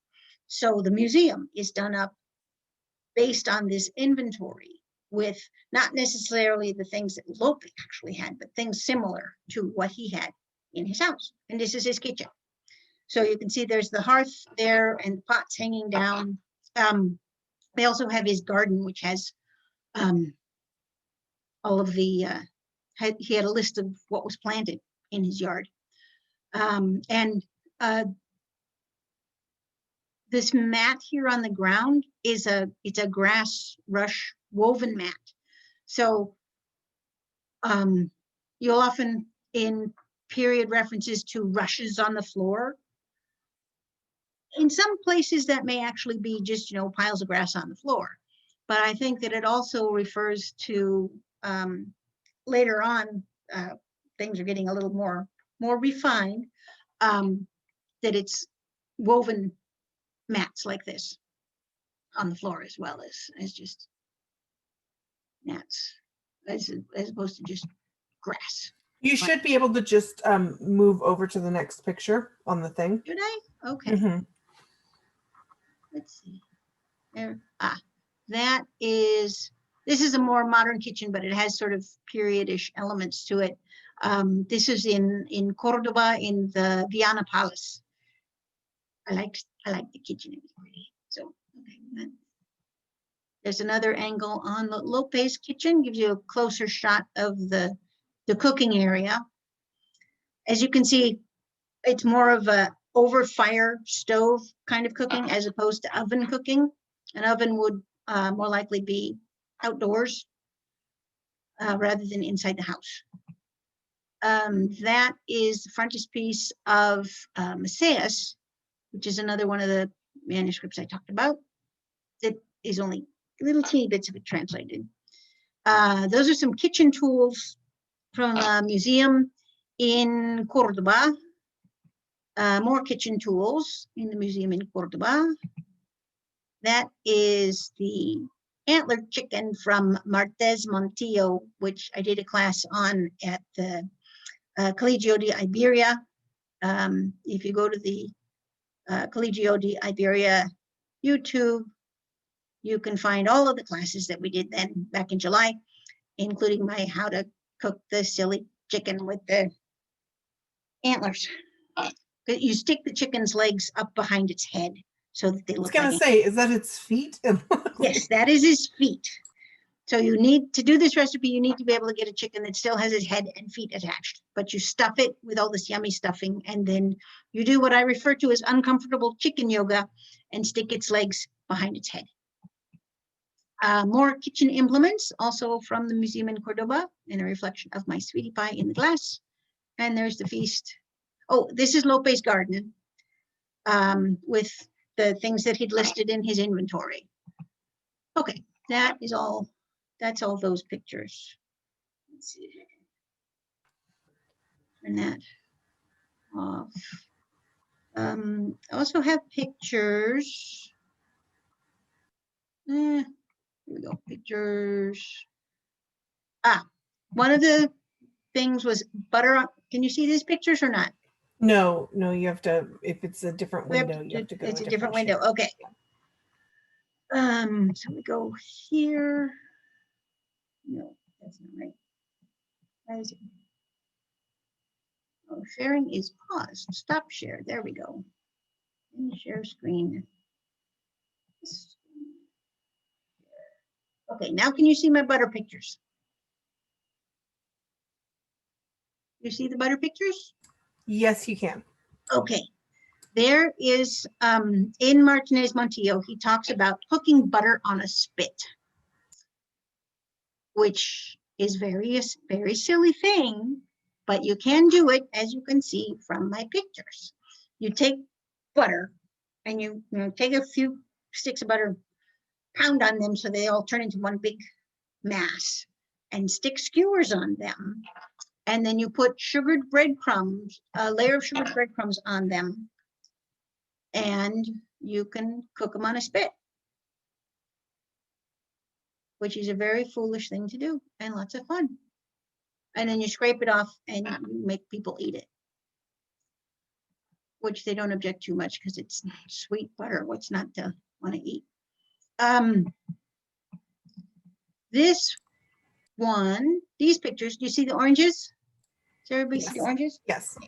So the museum is done up based on this inventory with not necessarily the things that Lope actually had, but things similar to what he had in his house. And this is his kitchen. So you can see there's the hearth there and pots hanging down. They also have his garden, which has all of the, he had a list of what was planted in his yard. This mat here on the ground it's a grass rush woven mat. So you'll often, in period references to rushes on the floor, in some places that may actually be just, piles of grass on the floor. But I think that it also refers to later on, things are getting a little more refined, that it's woven mats like this. on the floor as well as just gnats, as opposed to just grass. You should be able to just move over to the next picture on the thing. Should I? Okay. Mm-hmm. Let's see. There. This is a more modern kitchen, but it has sort of period-ish elements to it. This is in Cordoba in the Viana Palace. I like the kitchen. It's pretty. So okay. There's another angle on the Lopez kitchen, gives you a closer shot of the cooking area. As you can see, it's more of a over fire stove kind of cooking as opposed to oven cooking. An oven would more likely be outdoors rather than inside the house. That is the frontispiece of Macias, which is another one of the manuscripts I talked about. That is only little teeny bits of it translated. Those are some kitchen tools from a museum in Cordoba. More kitchen tools in the museum in Cordoba. That is the Antler Chicken from Martes Montoya, which I did a class on at the Colegio de Iberia. If you go to the Colegio de Iberia YouTube, you can find all of the classes that we did then back in July, including my how to cook the silly chicken with the antlers. You stick the chicken's legs up behind its head so that they look like. I was gonna say, is that its feet? Yes, that is his feet. So you need to do this recipe, you need to be able to get a chicken that still has his head and feet attached, but you stuff it with all this yummy stuffing, and then you do what I refer to as uncomfortable chicken yoga and stick its legs behind its head. More kitchen implements, also from the museum in Cordoba, and a reflection of my sweetie pie in the glass. And there's the feast. Oh, this is Lope's garden with the things that he'd listed in his inventory. Okay, that is all. That's all those pictures. Let's see. Turn that off. I also have pictures. Here we go, pictures. One of the things was butter. Can you see these pictures or not? No, you have to, if it's a different window, you have to go. It's a different window. Okay. So we go here. No, that's not right. Why is it? Oh, sharing is paused. Stop share. There we go. And share screen. Okay, now can you see my butter pictures? You see the butter pictures? Yes, you can. Okay. There is, in Martinez Montoya, he talks about cooking butter on a spit, which is very silly thing, but you can do it, as you can see from my pictures. You take butter and you take a few sticks of butter, pound on them so they all turn into one big mass, and stick skewers on them. And then you put sugared breadcrumbs, a layer of sugared breadcrumbs on them, and you can cook them on a spit, which is a very foolish thing to do and lots of fun. And then you scrape it off and you make people eat it, which they don't object too much because it's sweet butter. What's not to want to eat? This one, these pictures, do you see the oranges? Does everybody see the oranges? Yes.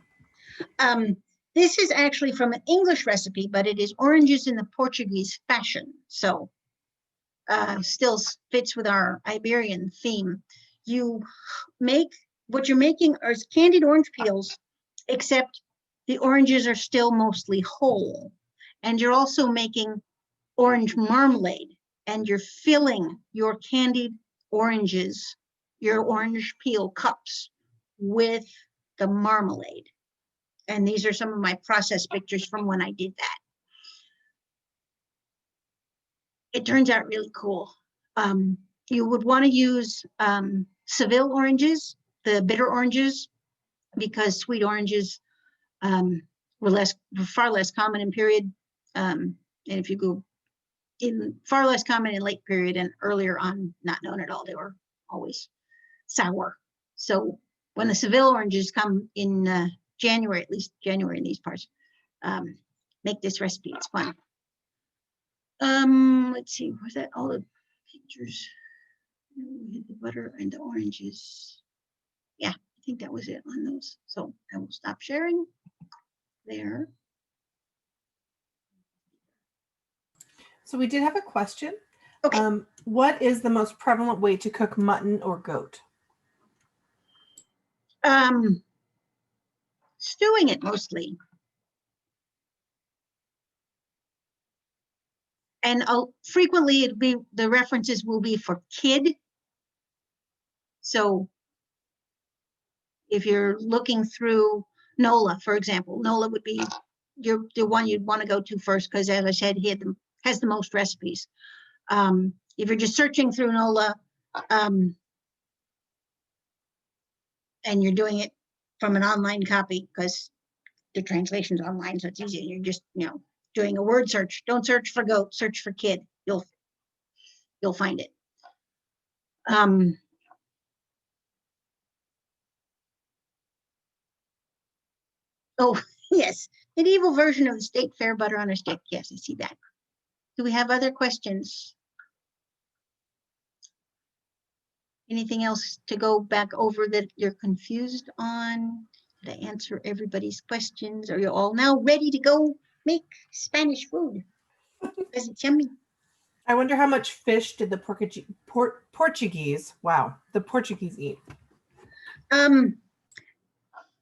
This is actually from an English recipe, but it is oranges in the Portuguese fashion. So still fits with our Iberian theme. You make, what you're making are candied orange peels, except the oranges are still mostly whole. And you're also making orange marmalade, and you're filling your candied oranges, your orange peel cups, with the marmalade. And these are some of my process pictures from when I did that. It turns out really cool. You would want to use Seville oranges, the bitter oranges, because sweet oranges were far less common in period. And if you go far less common in late period, and earlier on, not known at all. They were always sour. So when the Seville oranges come in January, at least January in these parts, make this recipe. It's fun. Let's see, was that all the pictures? We had the butter and the oranges. Yeah, I think that was it on those. So I will stop sharing there. So we did have a question. Okay. What is the most prevalent way to cook mutton or goat? Stewing it mostly. And frequently the references will be for kid. So if you're looking through NOLA, for example, NOLA would be the one you'd want to go to first, because as I said, he has the most recipes. If you're just searching through NOLA, and you're doing it from an online copy, because the translation's online, so it's easy. You're just, doing a word search. Don't search for goat, search for kid. You'll find it. Oh, yes. Medieval version of the state fair butter on a stick. Yes, I see that. Do we have other questions? Anything else to go back over that you're confused on? Did I answer everybody's questions? Are you all now ready to go make Spanish food? Is it yummy? I wonder how much fish did the Portuguese, wow, the Portuguese eat?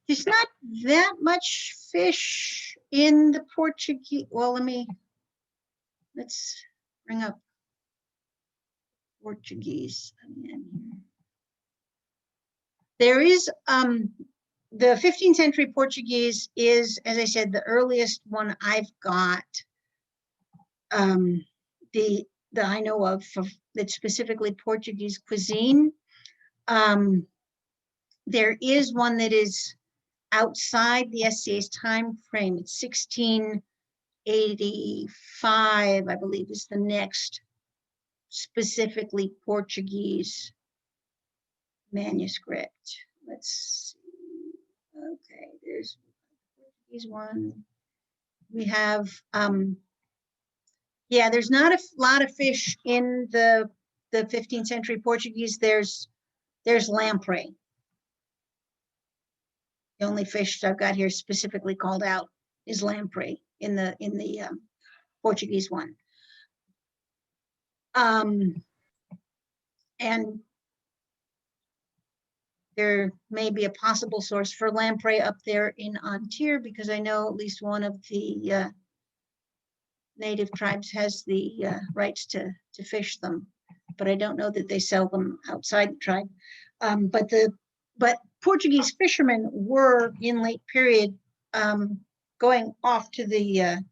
There's not that much fish in the Portuguese. Well, let's bring up Portuguese again. There is the 15th century Portuguese is, as I said, the earliest one I've got. The I know of that's specifically Portuguese cuisine. There is one that is outside the SCA's time frame. It's 1685, I believe, is the next specifically Portuguese manuscript. Let's see. Okay, there's Portuguese one. We have there's not a lot of fish in the 15th century Portuguese. There's lamprey. The only fish I've got here specifically called out is lamprey in the Portuguese one. And there may be a possible source for lamprey up there in Antler, because I know at least one of the native tribes has the rights to fish them, but I don't know that they sell them outside the tribe. But Portuguese fishermen were in late period going off to the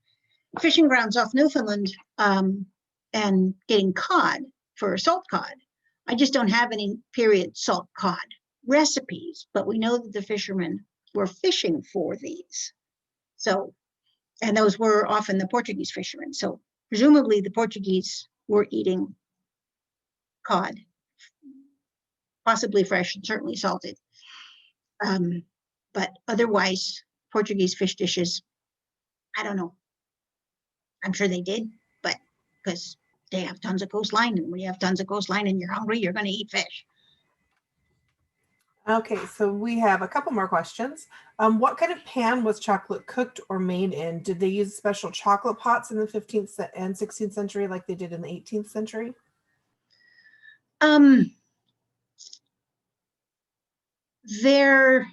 fishing grounds off Newfoundland and getting cod for salt cod. I just don't have any period salt cod recipes, but we know that the fishermen were fishing for these. So, and those were often the Portuguese fishermen. So presumably the Portuguese were eating cod, possibly fresh and certainly salted. But otherwise, Portuguese fish dishes, I don't know. I'm sure they did, but because they have tons of coastline, and when you have tons of coastline and you're hungry, you're going to eat fish. Okay, so we have a couple more questions. What kind of pan was chocolate cooked or made in? Did they use special chocolate pots in the 15th and 16th century like they did in the 18th century? They're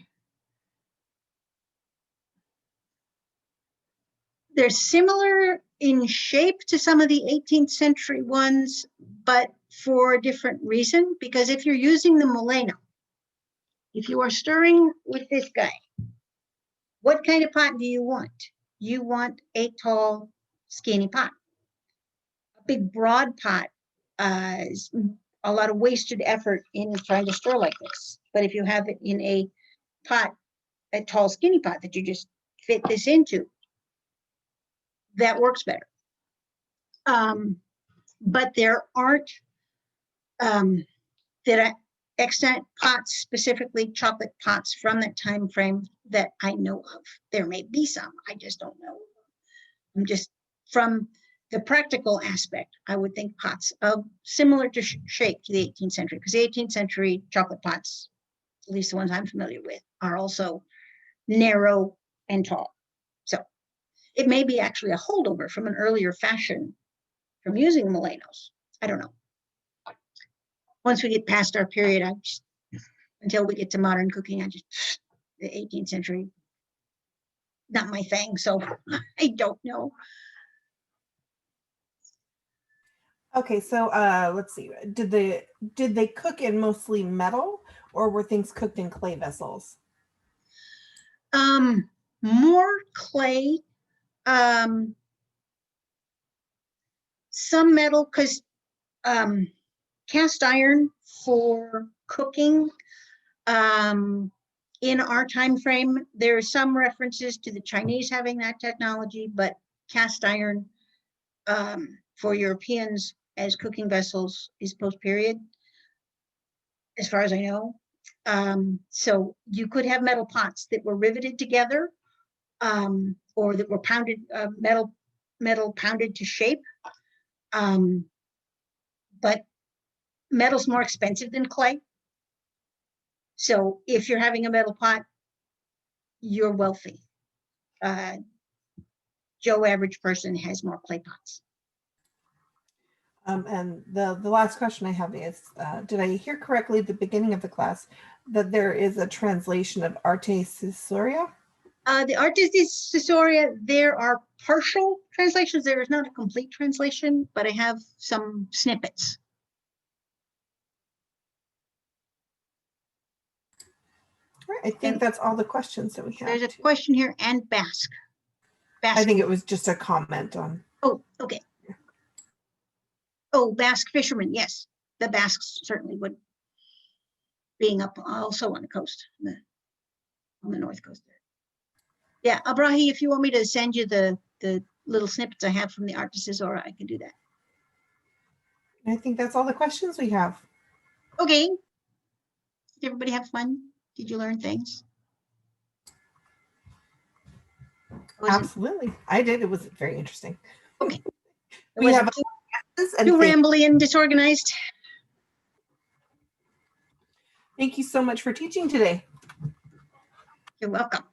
similar in shape to some of the 18th century ones, but for a different reason. Because if you're using the Moleno, if you are stirring with this guy, what kind of pot do you want? You want a tall, skinny pot. A big, broad pot is a lot of wasted effort in trying to stir like this. But if you have it in a pot, a tall, skinny pot that you just fit this into, that works better. but there aren't that are extant pots, specifically chocolate pots from that time frame that I know of. There may be some, I just don't know. I'm just from the practical aspect, I would think pots of similar to shape to the 18th century, because the 18th century chocolate pots, at least the ones I'm familiar with, are also narrow and tall. So it may be actually a holdover from an earlier fashion from using Molanos. I don't know. Once we get past our period, until we get to modern cooking, the 18th century, not my thing, so I don't know. Okay, so let's see. Did they cook in mostly metal, or were things cooked in clay vessels? More clay, some metal, because cast iron for cooking, in our time frame, there are some references to the Chinese having that technology, but cast iron for Europeans as cooking vessels is post-period, as far as I know. So you could have metal pots that were riveted together, or that were pounded, metal pounded to shape. But metal's more expensive than clay. So if you're having a metal pot, you're wealthy. Joe average person has more clay pots. And the last question I have is, did I hear correctly at the beginning of the class that there is a translation of Arte Caesurea? The Arte Caesurea, there are partial translations. There is not a complete translation, but I have some snippets. All right, I think that's all the questions that we have. There's a question here, and Basque. I think it was just a comment on. Oh, okay. Oh, Basque fishermen, yes. The Basques certainly would, being up also on the coast, on the north coast there. Yeah, Abrahi, if you want me to send you the little snippets I have from the Arte Caesurea, I can do that. I think that's all the questions we have. Okay. Did everybody have fun? Did you learn things? Absolutely. I did. It was very interesting. Okay. We have too rambly and disorganized. Thank you so much for teaching today. You're welcome.